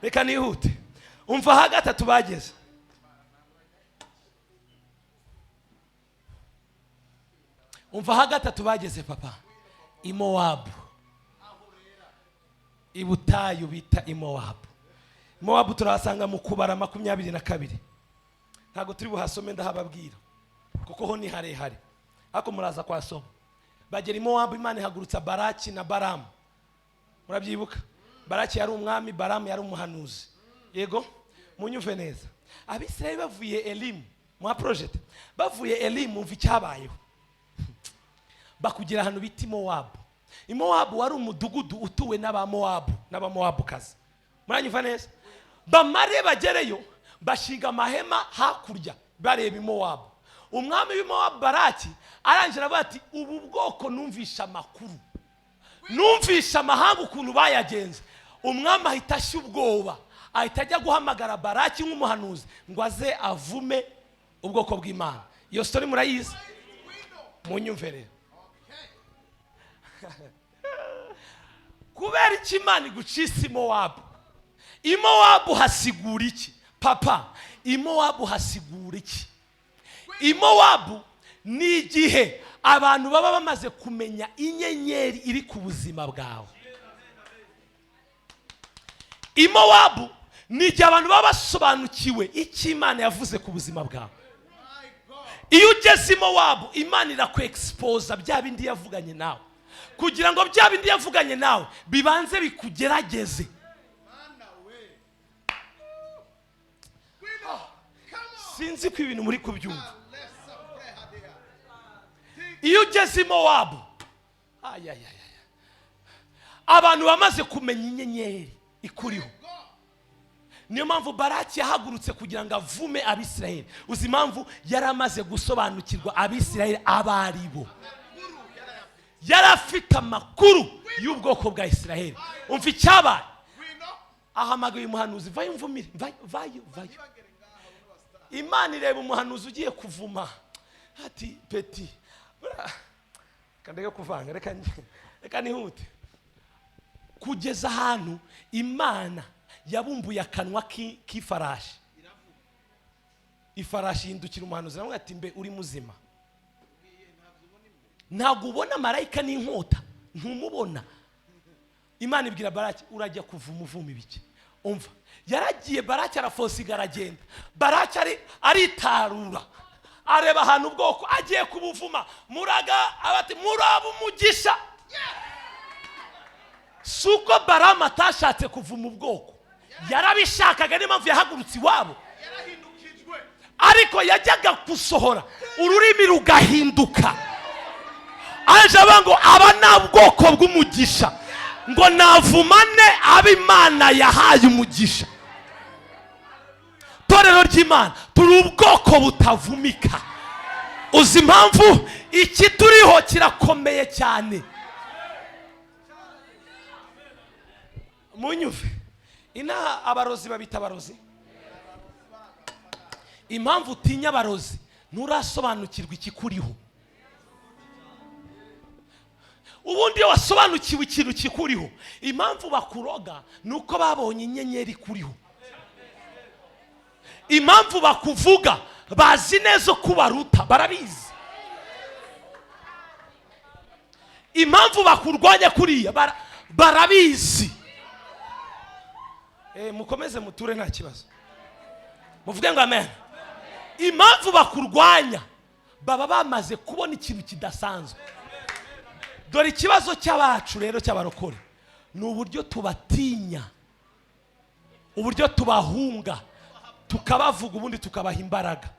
Reka nihute. Umva ha gatatu bageze. Umva ha gatatu bageze papa. Mowabu. Ibutayu bita Mowabu. Mowabu turasanga mu kubara 22. Ntago turi buhasome ndahababwira. Kuko ho ni harehare. Ako muraza kwasoma. Bagera Mowabu Imana ihagurutsa Baraki na Baramu. Murabyibuka? Baraki yari umwami, Baramu yari umuhanuzi. Yego munyumve neza. Abisirayeli bavuye Elimu mu project. Bavuye Elimu mva icyabayeho. Bakugira hano biti Mowabu. Mowabu wari umudugudu utuwe n'aba Mowabu, n'aba Mowabukazi. muranyumva neza. Bamare bagereyo bashinga amahema hakurya bareba Mowabu. Umwami w'Imowabu Baraki arangira avuga ati ubu bwoko numvisha amakuru, numvisha amahanga ukuntu bayagenze. Umwami ahita ashya ubwoba, ahita ajya guhamagara Baraki nk'umuhanuzi ngo aze avume ubwoko bw'Imana. Iyo story murayizi, munyumve rero. Kubera iki Imana igucisa Mowabu? Mowabu hasigura iki papa? Mowabu hasigura iki? Mowabu ni igihe abantu baba bamaze kumenya inyenyeri iri ku buzima bwawe. Mowabu ni igihe abantu baba basobanukiwe icyo Imana yavuze ku buzima bwawe. Iyo ugeze Mowabu, Imana irakweexpose bya bindi yavuganye nawe, kugira ngo bya bindi yavuganye nawe bibanze bikugerageze. Sinzi ko ibintu muri kubyumva. Iyo ugeze Mowabu, abantu bamaze kumenya inyenyeri ikuriho. Niyo mpamvu Baraki yahagurutse kugira ngo avume Abisirayeli. Uzi impamvu yari amaze gusobanukirwa Abisirayeli abaribo. Yari afite amakuru y'ubwoko bwa Isirayeli. Umva icyabaye, ahamagaye umuhanuzi, vayo mvumire, vayo. Imana ireba umuhanuzi ugiye kuvuma, ati peti kandega kuvanga, reka nihute. Kugeza ahantu Imana yabumbuye akanwa k'ifarashi. Ifarashi yindukira umuhanuzi nawe ati mbe uri muzima? Ntabwo ubona marayika n'inkota, ntumubona. Imana ibwira Baraki urajya kuvuma uvuma ibiki? Umva, yaragiye Baraki arafosiga aragenda. Baraki aritarura areba ahantu ubwoko agiye kubuvuma. Muraga abati muraba umugisha. Suko Baramu atashatse kuvuma ubwoko, yarabishakaga, niyo mpamvu yahagurutse iwabo. Ariko yajyaga gusohora ururimi rugahinduka. Aje abango aba na bwoko bw'umugisha, ngo navumane ab'Imana yahaye umugisha. Torero ry'Imana turi ubwoko butavumika. Uzi impamvu iki turiho kirakomeye cyane? Munyuve, ina abarozi babita abarozi. Impamvu utinya abarozi, nturasobanukirwa ikikuriho. Ubundi wasobanukiwe ikintu kikuriho, impamvu bakuroga nuko babonye inyenyeri kuriho. Impamvu bakuvuga bazi neza ko baruta, barabizi. Impamvu bakurwanya kuriya barabizi. Mukomeze muture nta kibazo, muvuge ngo amen. Impamvu bakurwanya baba bamaze kubona ikintu kidasanzwe. Dore ikibazo cy'abacu rero cy'abarokore ni uburyo tubatinya, uburyo tubahunga, tukabavuga ubundi tukabaha imbaraga.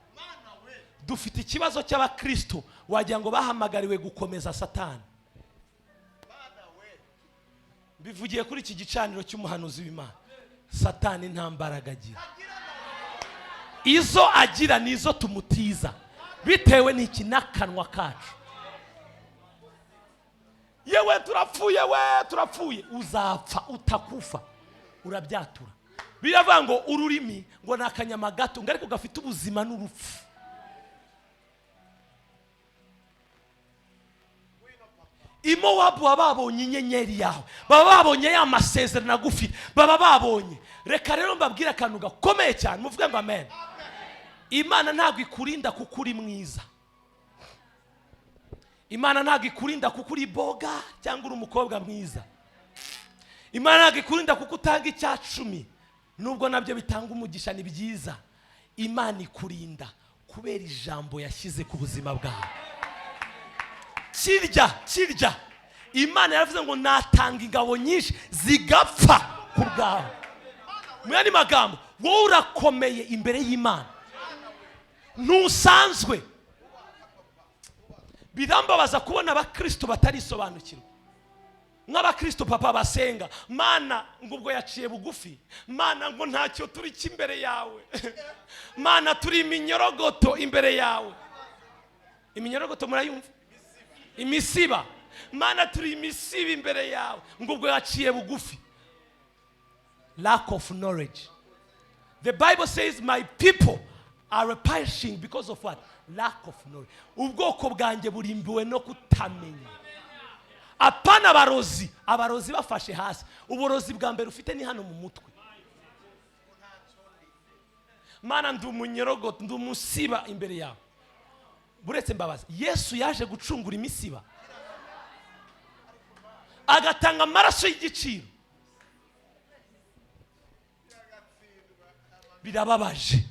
Dufite ikibazo cy'abakristo wagira ngo bahamagariwe gukomeza Satani. Bivugiye kuri iki gicaniro cy'umuhanuzi w'Imana. Satani nta mbaraga agira, izo agira nizo tumutiza bitewe n'iki n'akanwa kacu. Yewe turapfuye, uzapfa utakufa, urabyatura. Biravuga ngo ururimi ngo nakanyama gato ngo ariko gafite ubuzima n'urupfu. Mowabu babonye inyenyeri yawe, baba babonye ya masezerano agufi, baba babonye. Reka rero mbabwira akantu gakomeye cyane, muvuge ngo amen. Imana ntabwo ikurinda kuko uri mwiza. Imana ntabwo ikurinda kuko uri boga cyangwa uri umukobwa mwiza. Imana ntabwo ikurinda kuko utanga icyacumi, nubwo nabyo bitanga umugisha, ni byiza. Imana ikurinda kubera ijambo yashyize ku buzima bwawe. Kirya Imana yaravuze ngo natanga ingabo nyinshi zigapfa ku bwawe. Mu yandi magambo, wowe urakomeye imbere y'Imana, ntusanzwe. Birambabaza kubona abakristo batarisobanukirwa nk'abakristo papa basenga, mana ngo ubwo yaciye bugufi, mana ngo ntacyo turi cy'imbere yawe, mana turi iminyorogoto imbere yawe. Iminyorogoto murayumva? Imisiba. Mana turi imisiba imbere yawe, ngo ubwo yaciye bugufi. Lack of knowledge. The Bible says my people are perishing because of what? Lack of knowledge. Ubwoko bwanjye burimbiwe no kutamenya. Apana abarozi, abarozi bafashe hasi. Uburozi bwa mbere ufite ni hano mu mutwe. Mana ndumunyorogoto, ndumusiba imbere yawe. Buretse mbabazi, Yesu yaje gucungura imisiba, agatanga amaraso y'igiciro. Birababaje.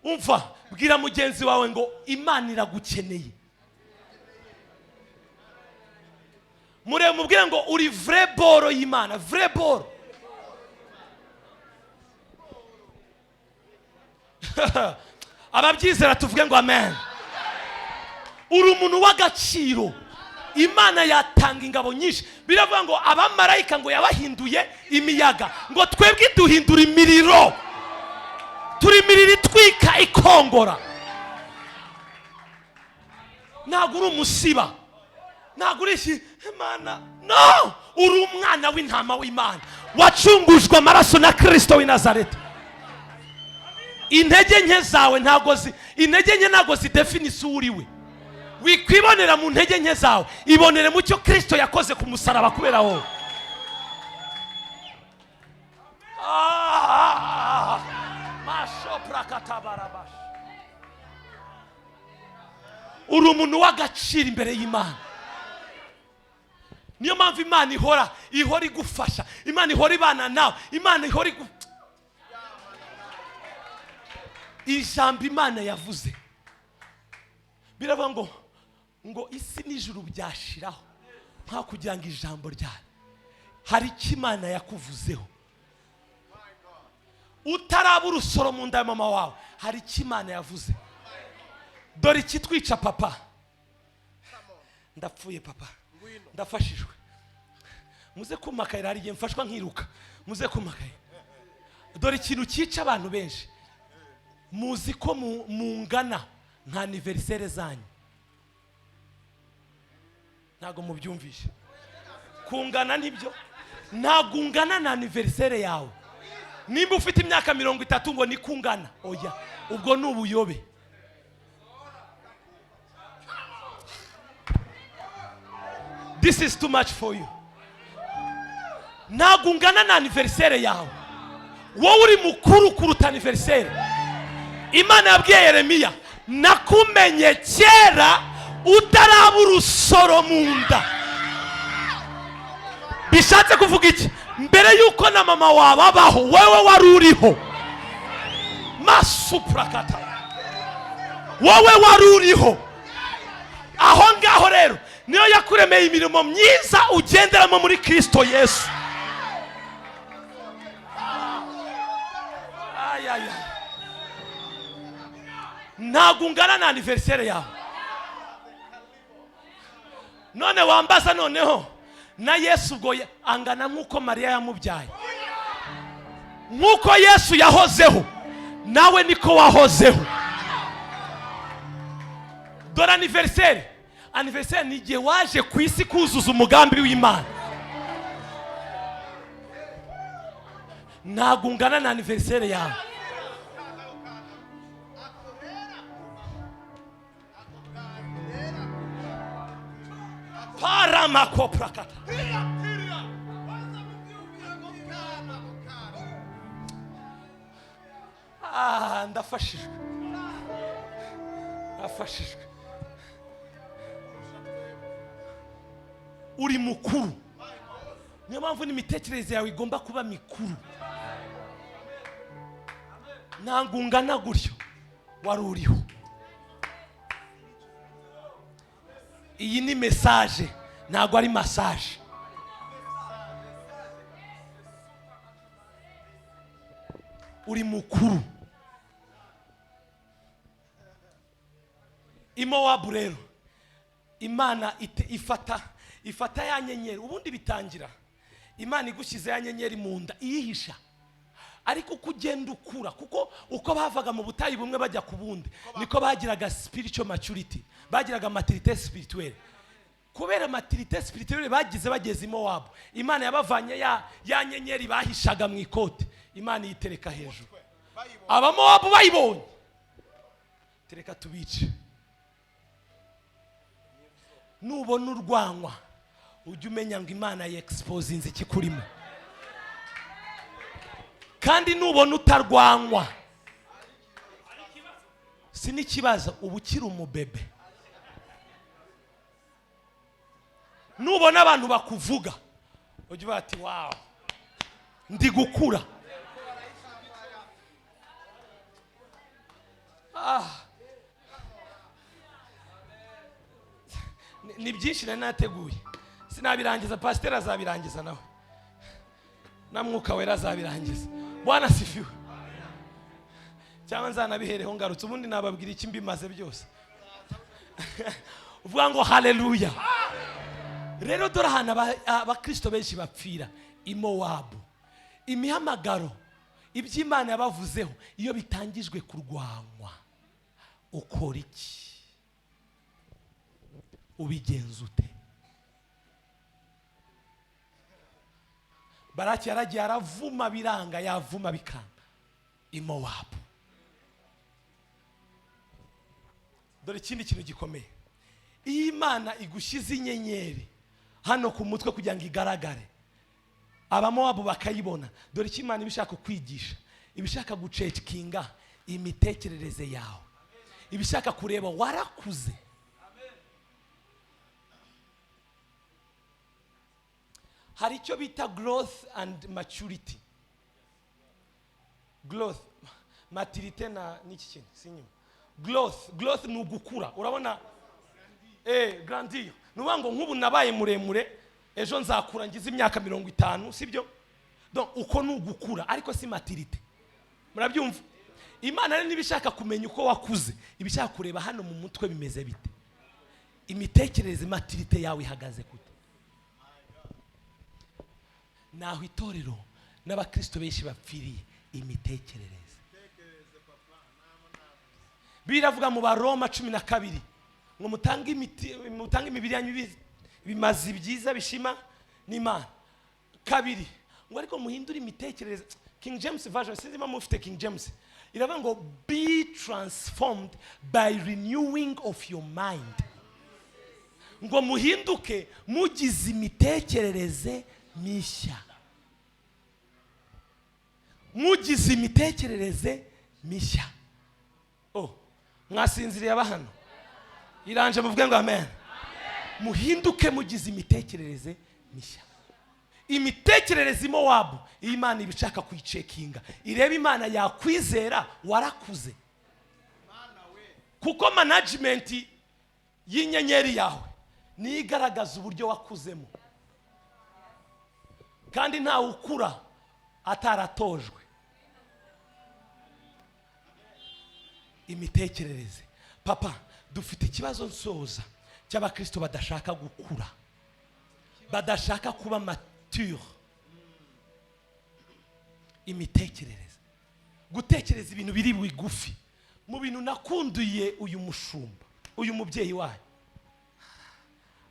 Umva, bwira mugenzi wawe ngo Imana iragukeneye. Mubwire ngo uri vrai boro y'Imana, vrai boro. Ababyizera tuvuge ngo amen. Uri umuntu w'agaciro. Imana yatanga ingabo nyinshi. Biravuga ngo abamarayika ngo yabahinduye imiyaga, ngo twebwe duhindura imiriro. Turi imiriro itwika ikongora. Ntabwo uri umusiba, ntabwo uri Imana. No, uri umwana w'intama w'Imana wacungujwe amaraso na Kristo w'i Nazareti. Intege nke zawe ntago zidefinisa uriwe. Wikwibonera mu ntege nke zawe, ibonere mu cyo Kristo yakoze ku musaraba kubera wowe. Uri umuntu w'agaciro imbere y'Imana. Niyo mpamvu Imana ihora igufasha, Imana ihora ibana nawe, Imana ihora ijambo Imana yavuze biravuga ngo isi n'ijuru byashiraho nta kugira ngo ijambo ryawe. Hari icyo Imana yakuvuzeho utaraba urusoro mu nda ya mama wawe. Hari icyo Imana yavuze. Dore ikitwica papa, ndapfuye papa, ndafashijwe, muze kumakayira. Hari igihe mfashwa nkiruka, muze kumakayira. Dore ikintu cyica abantu benshi, muzi ko mungana nka anniversaire zanyu. Ntago mubyumvishe. Kungana nibyo, ntago ungana na anniversaire yawe. Nimba ufite imyaka 30 ngo ni kungana, oya, ubwo ni ubuyobe. This is too much for you. Ntago ungana na anniversaire yawe. Wowe uri mukuru kuruta anniversaire. Imana yabwiye Yeremiya, nakumenye kera utaraba urusoro mu nda. Bishatse kuvuga iki? Mbere yuko na mama wawe abaho, wewe wari uriho. Masuprakata. Wowe wari uriho. Aho ngaho rero niyo yakuremeye imirimo myiza ugenderamo muri Kristo Yesu. Ntago ungana na anniversaire yawe. None wambaza noneho na Yesu ubwo angana nk'uko Mariya yamubyaye. Nk'uko Yesu yahozeho, nawe niko wahozeho. Dore anniversaire ni igihe waje ku isi kuzuza umugambi w'Imana. Ntago ungana na anniversaire yawe. Paramakoprakata. Ndafashijwe. Uri mukuru. Niyo mpamvu n'imitekerereze yawe igomba kuba mikuru. Ntago ungana gutyo, wari uriho. Iyi ni message, ntago ari massage. Uri mukuru. Imowabu rero imana ifata ya nyenyeri. Ubundi bitangira imana igushyize ya nyenyeri mu nda iyihisha, ariko kugenda ukura, kuko uko bavaga mu butayu bumwe bajya ku bundi niko bagiraga spiritual maturity, bagiraga maturité spirituelle. Kubera maturité spirituelle bagize bageze i Mowabu, imana yabavanye ya nyenyeri bahishaga mu ikote, imana yitereka hejuru. Aba Mowabu bayibonye, tereka tubice. Nubona urwanywa ujye umenya ngo imana yexposinze ikikurimo, kandi nubona utarwanywa si n'ikibazo, uba ukiri umubebe. Nubona abantu bakuvuga ujye bati wow, ndi gukura. Ni byinshi nateguye, sinabirangiza. Pasiteri azabirangiza nawe, na Mwuka Wera azabirangiza. Bwana sifiwe. Cyangwa nzanabihereho ngarutse, ubundi nababwira iki mbimaze byose. Uvuga ngo haleluya. Rero dore hano abakristo benshi bapfira i Mowabu. Imihamagaro, iby'Imana yabavuzeho, iyo bitangijwe kurwanywa ukora iki? Ubigenza ute? Baraki yaragiye aravuma biranga, yavuma bikanga i Mowabu. Dore ikindi kintu gikomeye, iyo Imana igushyize inyenyeri hano ku mutwe kugira ngo igaragare, aba Mowabu bakayibona. Dore icyo Imana ibishaka kwigisha, ibishaka gucekinga imitekerereze yawe, ibishaka kureba warakuze. Hari icyo bita growth and maturity. Growth, maturity na niki kintu sinyuma. Growth ni ugukura. Urabona grandir. Nuvuga ngo nk'ubu nabaye muremure, ejo nzakura ngize imyaka 50, sibyo? Donc uko ni ugukura, ariko si maturity. Murabyumva? Imana rero nibishaka kumenya uko wakuze, ibishaka kureba hano mu mutwe bimeze bite, imitekerereze, maturity yawe ihagaze gute. Naho itorero n'abakristo benshi bapfiriye imitekerereze. Biravuga mu Baroma 12 ngo mutange imibiri yanyu bimaze byiza bishima n'Imana. 2 ngo ariko muhindura imitekerereze. King James version, sinzima mufite King James, iravuga ngo be transformed by renewing of your mind. Ngo muhinduke mugize imitekerereze mishya. Mugize imitekerereze mishya. Mwasinziriye abahano? Iranje muvuge ngo amen. Muhinduke mugize imitekerereze mishya. Imitekerereze i Mowabu, Imana ibishaka kuyicekinga, ireba Imana yakwizera warakuze. Kuko management y'inyenyeri yawe ni igaragaza uburyo wakuzemo, kandi nta ukura ataratojwe. Imitekerereze. Papa, dufite ikibazo nsoza cy'abakristo badashaka gukura, badashaka kuba mature. Imitekerereze, gutekereza ibintu biri bigufi. Mu bintu nakunduye uyu mushumba, uyu mubyeyi wayo,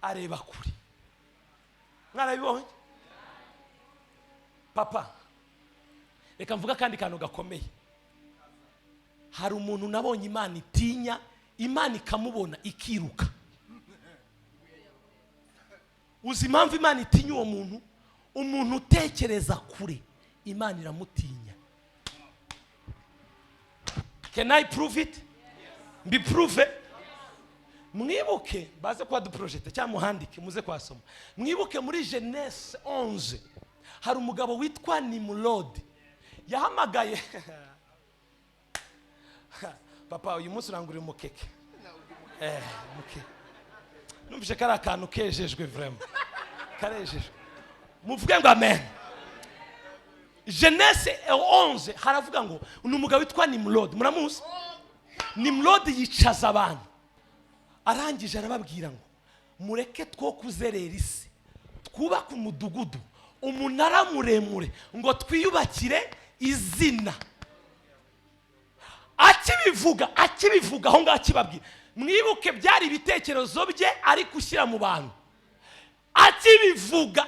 areba kuri. Mwarabibonye? Papa, reka mvuga kandi kantu gakomeye. Hari umuntu nabonye Imana itinya, Imana ikamubona ikiruka. Uzi impamvu Imana itinya uwo muntu? Umuntu utekereza kure, Imana iramutinya. Can I prove it? Mbi prove? Mwibuke, baze kwa du project cyangwa muhandike muze kwasoma. Mwibuke muri Genèse 11 hari umugabo witwa Nimrod yahamagaye. Papa, uyu munsi urangurira umukeke. Mukeke. Numvise kari akantu kejejwe vraiment. Karejejwe. Muvuge ngo amen. Genèse 11 haravuga ngo ni umugabo witwa Nimrod. Muramuzi? Nimrod yicaza abantu. Arangije arababwira ngo mureke two kuzerera isi, twubake umudugudu, umunara muremure, ngo twiyubakire izina. Akibivuga aho ngaho akibabwira, mwibuke byari ibitekerezo bye ari gushyira mu bantu. Akibivuga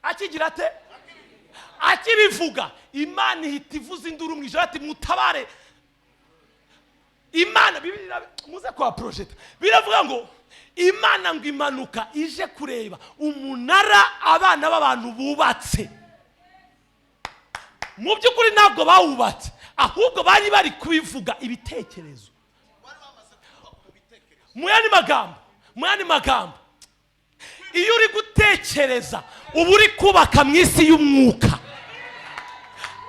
akigira ate? Akibivuga Imana ihita ivuza induru mu ijoro ati mutabare. Imana muze kwa project biravuga ngo Imana ngo imanuka ije kureba umunara abana b'abantu bubatse. Mu by'ukuri ntabwo bawubatse, ahubwo bari bari kubivuga ibitekerezo. Mu yandi magambo iyo uri gutekereza uba uri kubaka mu isi y'umwuka,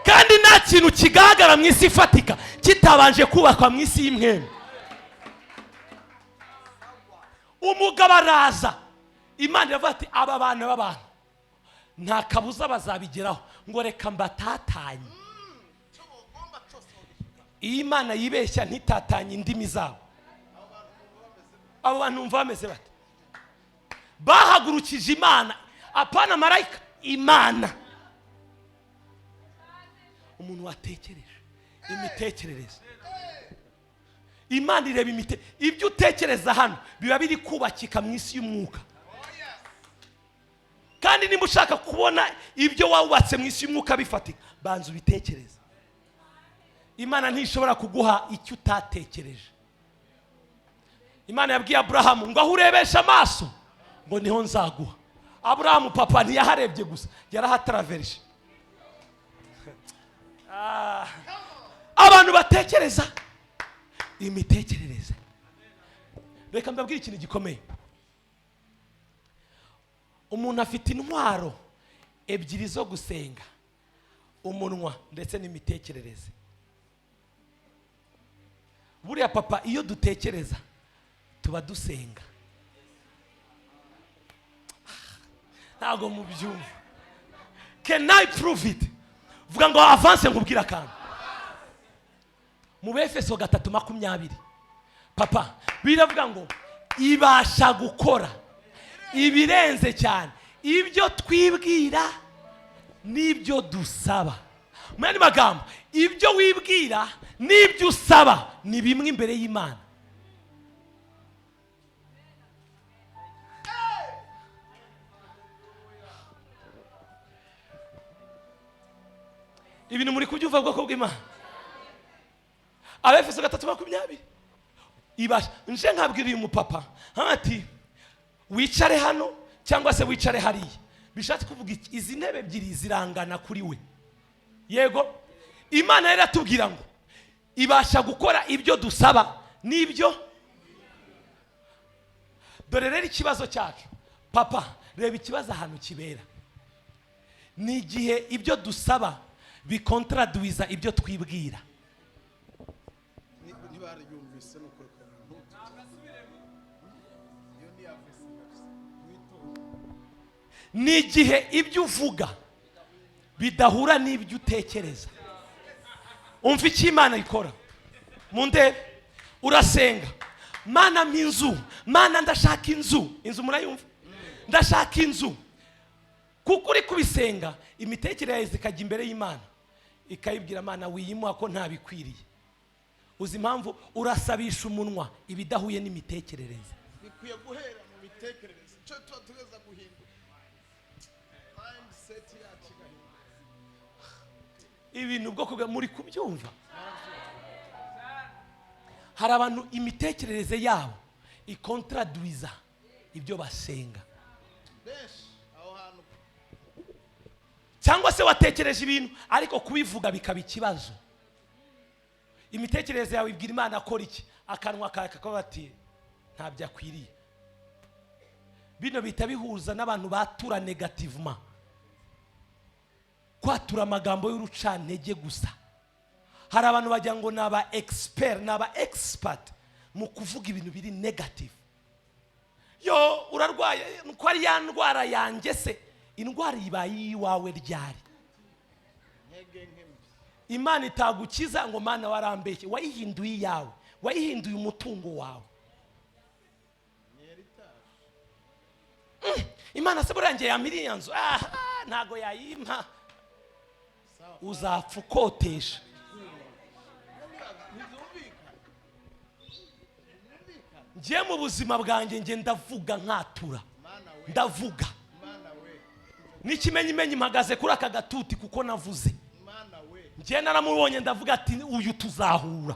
kandi nta kintu kigaragara mu isi ifatika kitabanje kubakwa mu isi y'imwembe. Umugabo araza, Imana iravuga ati aba bana b'abantu nta kabuza bazabigeraho, ngo reka mbatatanye. Iyi Imana yibeshya ntitatanye indimi zabo. Abo bantu umva bameze bate? Bahagurukije Imana, apana marayika, Imana. Umuntu watekereje imitekerereze. Imana ireba ibyo utekereza hano biba biri kubakika mu isi y'umwuka. Kandi nimba ushaka kubona ibyo wawubatse mu isi y'umwuka bifatika, banza ubitekereze. Imana ntishobora kuguha icyo utatekereje. Imana yabwiye Abrahamu ngo aho urebesha amaso ngo niho nzaguha. Abrahamu papa ntiyaharebye gusa, yarahataravereje. Abantu batekereza imitekerereze. Reka mbabwire ikintu gikomeye. Umuntu afite intwaro ebyiri zo gusenga, umunwa ndetse n'imitekerereze. Buriya papa iyo dutekereza tuba dusenga. Ntago mubyumva. Can I prove it? Vuga ngo avance nkubwira kandi. Mu Befeso 3:20 papa biravuga ngo ibasha gukora ibirenze cyane ibyo twibwira n'ibyo dusaba. Mu yandi magambo, ibyo wibwira n'ibyo usaba ni bimwe imbere y'Imana. Ibintu muri kubyumva bwoko bw'Imana. Abefeso 3:20 ibasha. Nje nkabwira uyu mupapa ati wicare hano cyangwa se wicare hariya, bishatse kuvuga izi ntebe ebyiri zirangana kuri we. Yego, Imana yaratubwira ngo ibasha gukora ibyo dusaba n'ibyo. Dore rero ikibazo cyacu papa, reba ikibazo ahantu kibera ni igihe ibyo dusaba bikontraduiza ibyo twibwira. Ni igihe ibyo uvuga bidahura n'ibyo utekereza. Umva icyo Imana ikora. Mu ndebe urasenga, Mana minzu, Mana ndashaka inzu. Inzu murayumva? Ndashaka inzu. Kuko uri kubisenga, imitekerereze ikajya imbere y'Imana ikayibwira Mana wiyimuha ko ntabikwiriye. Uzi impamvu urasabisha umunwa ibidahuye n'imitekerereze. Bikwiye guhera mu mitekerereze. Cyo tugeza guhinduka. Mindset yacu igahinduka. Ibintu bwo muri kubyumva. Hari abantu imitekerereze yabo ikontraduiza ibyo basenga. Cyangwa se watekereje ibintu ariko kubivuga bikaba ikibazo. Imitekerereze yawe ibwira Imana akora iki, akanwa kawe kakaba ati ntabyo akwiriye. Bino bita bihuza n'abantu batura negativement, kwatura amagambo y'urucantege gusa. Hari abantu bajya ngo naba expert mu kuvuga ibintu biri negative. Yo urarwaye nuko ari ya ndwara yanjye se, indwara ibaye iwawe ryari? Imana itagukiza ngo Mana warambeshye, wayihinduye iyawe, wayihinduye umutungo wawe. Imana se burangiye ya miliyoni ntago yayimpa, uzapfa ukotesha. Ngiye mu buzima bwanjye nge ndavuga nkatura, ndavuga n'ikimenyimenyi mpagaze kuri aka gatuti kuko navuze. Ngiye naramubonye ndavuga ati uyu tuzahura.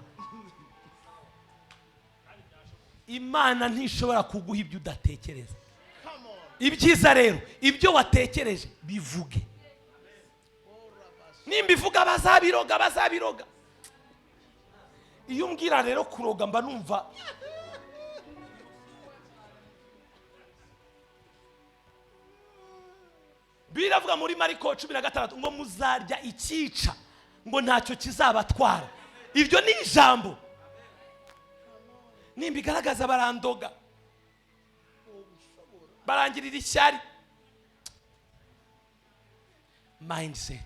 Imana ntishobora kuguha ibyo udatekereza. Ibyiza rero ibyo watekereje bivuge. Nimbivuga bazabiroga. Iyo umbwira rero kuroga mba numva biravuga muri Mariko 16 ngo muzarya icyica ngo ntacyo kizabatwara. Ibyo ni ijambo. Nimbigaragaza barandoga, barangirira ishyari. Mindset.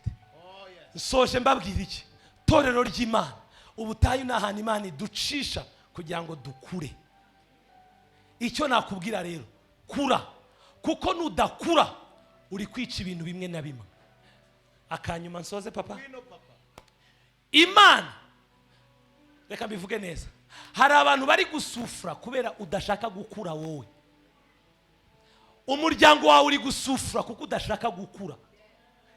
Nsoje mbabwira iki? Torero ry'Imana, ubutayu n'ahantu Imana iducisha kugira ngo dukure. Icyo nakubwira rero, kura, kuko nudakura uri kwica ibintu bimwe na bimwe. Akanyuma nsoze papa. Imana, reka mbivuge neza, hari abantu bari gusufura kubera udashaka gukura wowe. Umuryango wawe uri gusufura kuko udashaka gukura.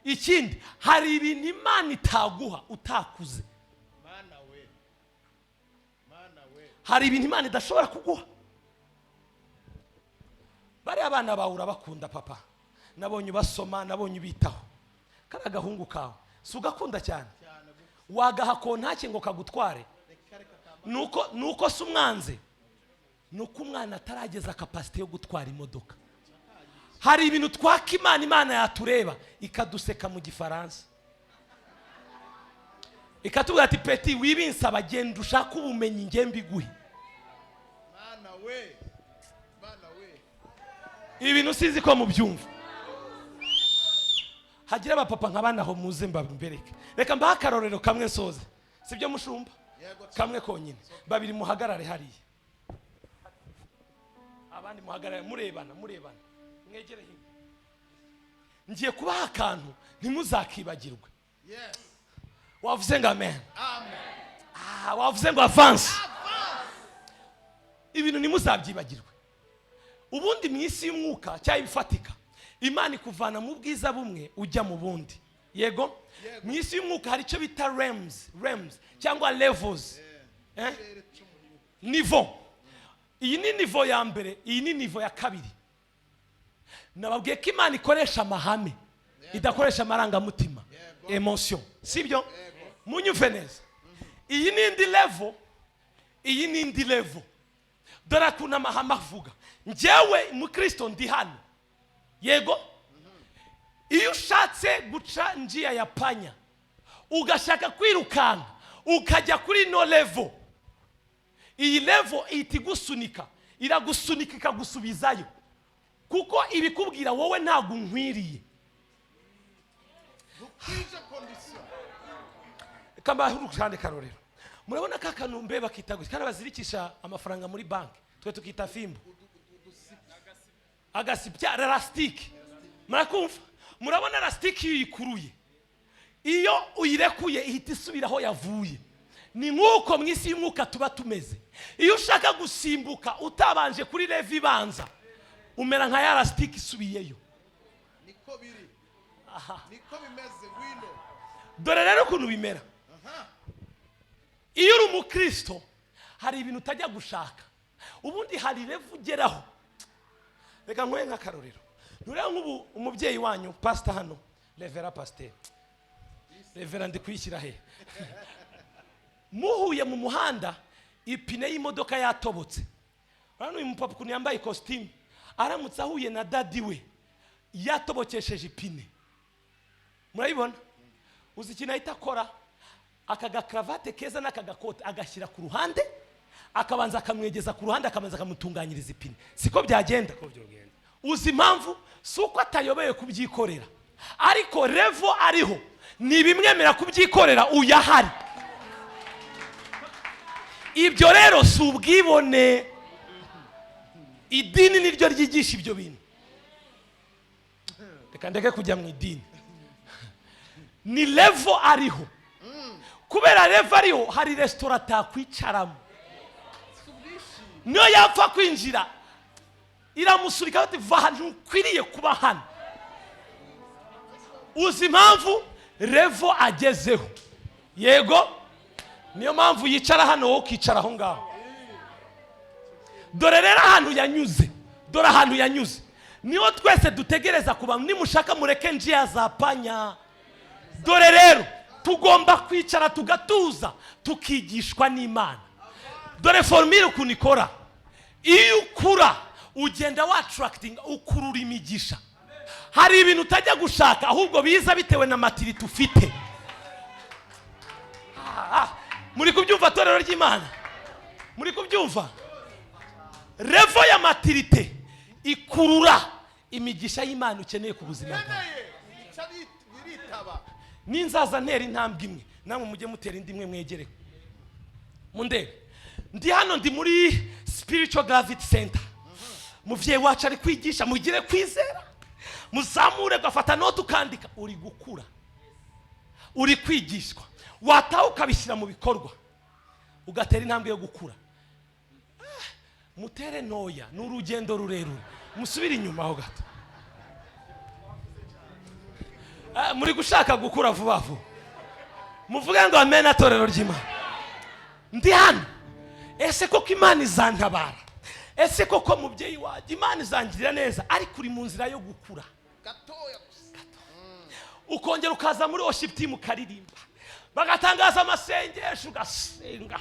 Ikindi, hari ibintu Imana itaguha utakuze. Hari ibintu Imana idashobora kuguha. Bari abana bawe urabakunda papa, nabonye basoma, nabonye ubitaho. Kari agahungu kawe si ugakunda cyane, wagaha kontake ngo kagutware. Nuko si umwanze, nuko umwana atarageza kapasite yo gutwara imodoka. Hari ibintu twaka Imana yatureba ikaduseka mu Gifaransa, ikatubwira ati peti wibinsaba genda ushaka ubumenyi nge mbiguhe. Ibintu sizi ko mubyumva. Hagira abapapa nk'abana aho muze mbambereke. Reka mbaha akarorero kamwe nsoze, sibyo mushumba? Kamwe konyine, babiri muhagarare hariya, abandi muhagarare murebana. Mwegere hino. Ngiye kubaha akantu ntimuzakibagirwe. Wavuze ngo amen. Wavuze ngo avance. Ibintu ntimuzabyibagirwe. Ubundi mu isi y'umwuka cyangwa ibifatika, Imana ikuvana mu bwiza bumwe ujya mu bundi. Yego? Mu isi y'umwuka hari icyo bita realms cyangwa levels. Niveau. Iyi ni niveau ya mbere, iyi ni niveau ya kabiri. Nababwiye ko Imana ikoresha amahame, idakoresha amarangamutima, emotion. Sibyo? Munyumve neza. Iyi ni indi level, iyi ni indi level. Dore kuna amahame avuga. Njyewe mu Kristo ndi hano. Yego? Iyo ushatse guca njia ya panya, ugashaka kwirukanka, ukajya kuri no level, iyi level itigusunika, iragusunika ikagusubizayo. Kuko ibikubwira wowe ntago nkwiriye. Kamba hurukande karorero. Murabona ka kanumbe bakitaguza kandi bazirikisha amafaranga muri banki. Twe tukita fimbo. Agasipya elastic. Murakumva? Murabona elastic yikuruye. Iyo uyirekuye ihita isubira aho yavuye. Ni nkuko mu isi y'umwuka tuba tumeze. Iyo ushaka gusimbuka utabanje kuri level ibanza, umera nka ya elastic isubiyeyo. Niko biri. Niko bimeze wino. Dore rero ukuntu bimera. Iyo uri umukristo hari ibintu utajya gushaka. Ubundi hari level ugeraho. Reka nkwe nk'akarorero. Nureba nk'ubu umubyeyi wanyu pastor hano, Revera pasteur. Revera ndi kwishyira he. Muhuye mu muhanda ipine y'imodoka yatobotse. Hano uyu mupapa kuntu yambaye costume aramutse ahuye na daddy we yatobokesheje ipine. Murayibona? Uzi ikintu ahita akora? Akaga cravate keza n'akagakote agashyira ku ruhande, akabanza akamwegeza ku ruhande, akabanza akamutunganyiriza ipine. Siko byagenda. Uzi impamvu? Suko atayobeye kubyikorera, ariko revo ariho ni bimwemera kubyikorera uyahari. Ibyo rero si ubwibone. Idini niryo ryigisha ibyo bintu. reka ndeke kujya mu idini. Ni level ariho. Kubera level ariho hari restaurant atakwicaramo. Niyo yapfa kwinjira iramusurika ati va hano ukwiriye kuba hano. Uzi impamvu level agezeho. Yego niyo mpamvu yicara hano wowe ukicara aho ngaho. Dore rero ahantu yanyuze. Dore ahantu yanyuze. Niyo twese dutegereza kuba nimushaka mureke njia za panya. Dore rero tugomba kwicara tugatuza tukigishwa n'Imana. Dore formule ukuntu ikora. Iyo ukura ugenda wa attracting ukurura imigisha. Hari ibintu utajya gushaka ahubwo biza bitewe na maturity ufite. Muri kubyumva torero ry'Imana? Muri kubyumva? Revo ya maturity ikurura imigisha y'Imana ukeneye ku buzima bwawe. Ninzaza ntera intambwe imwe namwe mujye mutera indi imwe mwegere. Mundebe ndi hano ndi muri spiritual gravity center. Muvyeyi wacu ari kwigisha mugire kwizera. Muzamure gafata note ukandika uri gukura. Uri kwigishwa. Wataho ukabishyira mu bikorwa. Ugatera intambwe yo gukura. Mutere noya n'urugendo rurerure. Musubire inyuma ho gato. Muri gushaka gukura vuba vuba. Muvuge ngo amen atorero ry'Imana. Ndi hano. Ese koko Imana izantabara. Ese koko mubyeyi waje Imana izangirira neza ariko uri mu nzira yo gukura. Gatoya gusa. Ukongera ukaza muri worship team ukaririmba. Bagatangaza amasengesho ugasenga.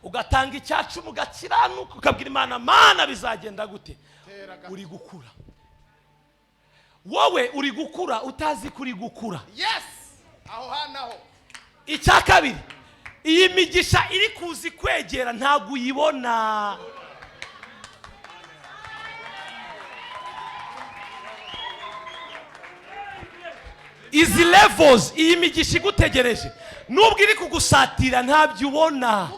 Ugatanga icyacu mugakiranuka ukabwira Imana mana bizagenda gute? Uri gukura. Wowe uri gukura utazi kuri gukura. Yes. Aho hanaho. Icya kabiri. Iyi migisha iri kuzi kwegera ntago uyibona. Izi levels iyi migisha igutegereje nubwo iri kugusatira ntabyo ubona.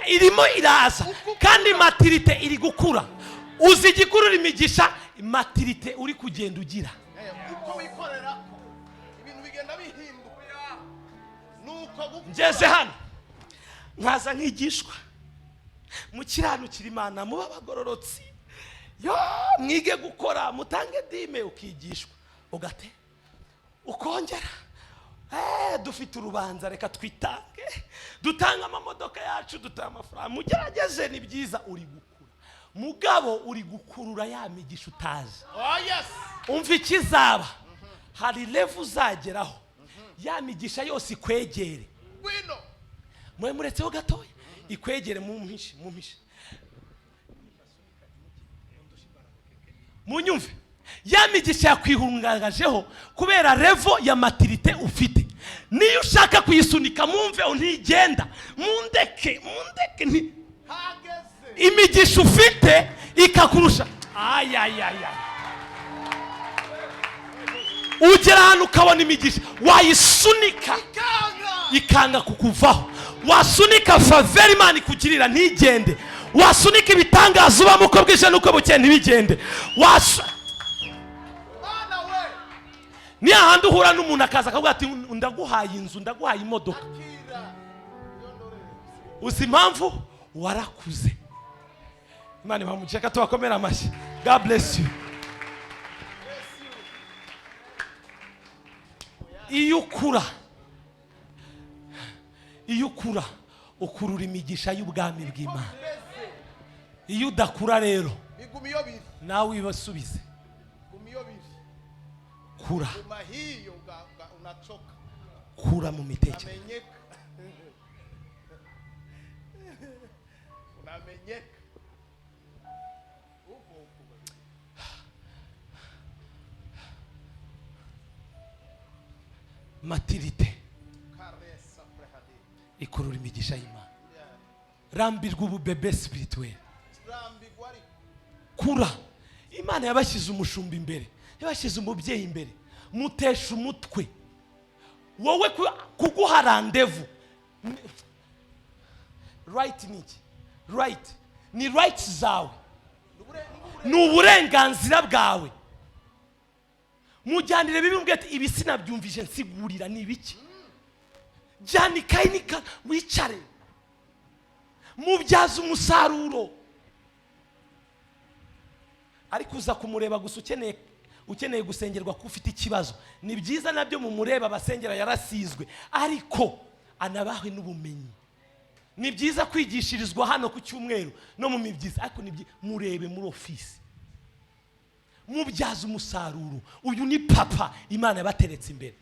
Irimo iraza kandi maturity iri gukura. Uzi igikurura imigisha maturity uri kugenda ugira. Uko wikorera ibintu bigenda bihinduka. Nuko ngeze hano nkaza nkigishwa mu kiranukira Imana muba abagororotsi. Yo mwige gukora mutange dime ukigishwa ugate ukongera. Dufite urubanza reka twitange dutanga amamodoka yacu dutanga amafaranga mugerageze ni byiza uri gukura. Mugabo uri gukurura ya migisha utazi. Oh yes. Umva ikizaba. Hari level uzageraho. Ya migisha yose ikwegere. Gwino. Mwe muretseho gatoya. Ikwegere mu mpishe. Munyumve. Ya migisha yakwihungagajeho kubera level ya maturity ufite. Niyo ushaka kuyisunika mumve untigenda. Mundeke ni hageze. Imigisha ufite ikakurusha. Ugera hano ukabona imigisha wayisunika ikanga kukuvaho. Wasunika favor Imana ikugirira ntigende. Wasunika ibitangaza ubamo uko bwije nuko bukeye ntibigende. Ni ahandi uhura n'umuntu akaza akavuga ati ndaguhaye inzu ndaguhaye imodoka. Uzi impamvu warakuze. Imana ibamucheka tuwakomera amashyi. God bless you. Iyo ukura ukurura imigisha y'ubwami bw'Imana. Iyo udakura rero nawe ibasubize. Kura. Kura mu mitekerereze. Maturity ikurura imigisha y'Imana. Rambirwa ububebe spirituel. Kura. Imana yabashyize umushumba imbere, yabashyize umubyeyi imbere. Mutesha umutwe. Wowe kuguha rendezvous. Right niki? Right. Ni rights zawe. Ni uburenganzira bwawe. mujyanire bibi ati ibi sinabyumvije nsigurira ni ibiki. Jyana ikayi wicare mubyaza umusaruro. Ariko uza kumureba gusa ukeneye gusengerwa ko ufite ikibazo, ni byiza nabyo mu mureba abasengera yarasizwe, ariko anabahe n'ubumenyi. Ni byiza kwigishirizwa hano ku cyumweru no mu mibyizi, ariko murebe muri ofisi mubyaza umusaruro. Uyu ni papa Imana yabateretse imbere.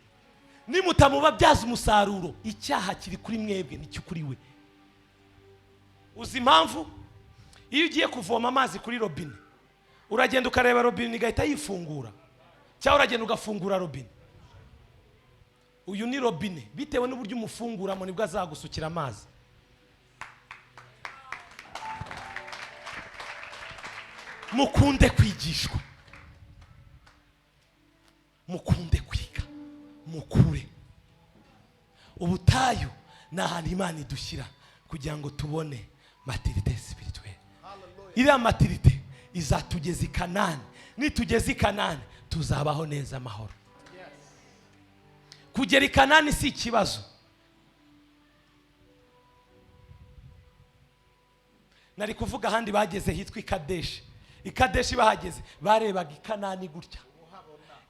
Nimutamubabyaza umusaruro, icyaha kiri kuri mwebwe nicyo kuri we. Uzi impamvu? Iyo ugiye kuvoma amazi kuri robine, uragenda ukareba robine igahita yifungura, cyangwa uragenda ugafungura robine. Uyu ni robine, bitewe n'uburyo umufunguramo nibwo azagusukira amazi. Mukunde kwigishwa, mukunde kwiga, mukure. Ubutayu ni ahantu Imana idushyira kugira ngo tubone maturité spirituelle. Iriya maturité izatugeza i Kanani. Nitugeze i Kanani tuzabaho neza amahoro. Kugera i Kanani si ikibazo. Nari kuvuga ahandi bageze hitwa Ikadeshi. Ikadeshi bahageze barebaga i Kanani gutya.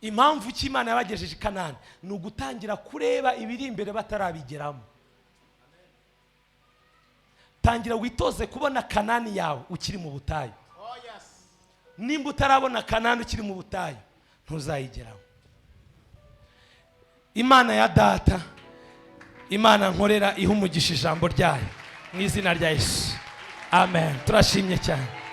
Impamvu ki Imana yabagejeje i Kanani ni ugutangira kureba ibiri imbere batarabigeramo. Tangira witoze kubona Kanani yawe ukiri mu butayu. Nimba utarabona Kanani ukiri mu butayu ntuzayigeraho. Imana ya data, Imana nkorera ihumugisha ijambo ryayo mu izina rya Yesu. Amen. Turashimye cyane.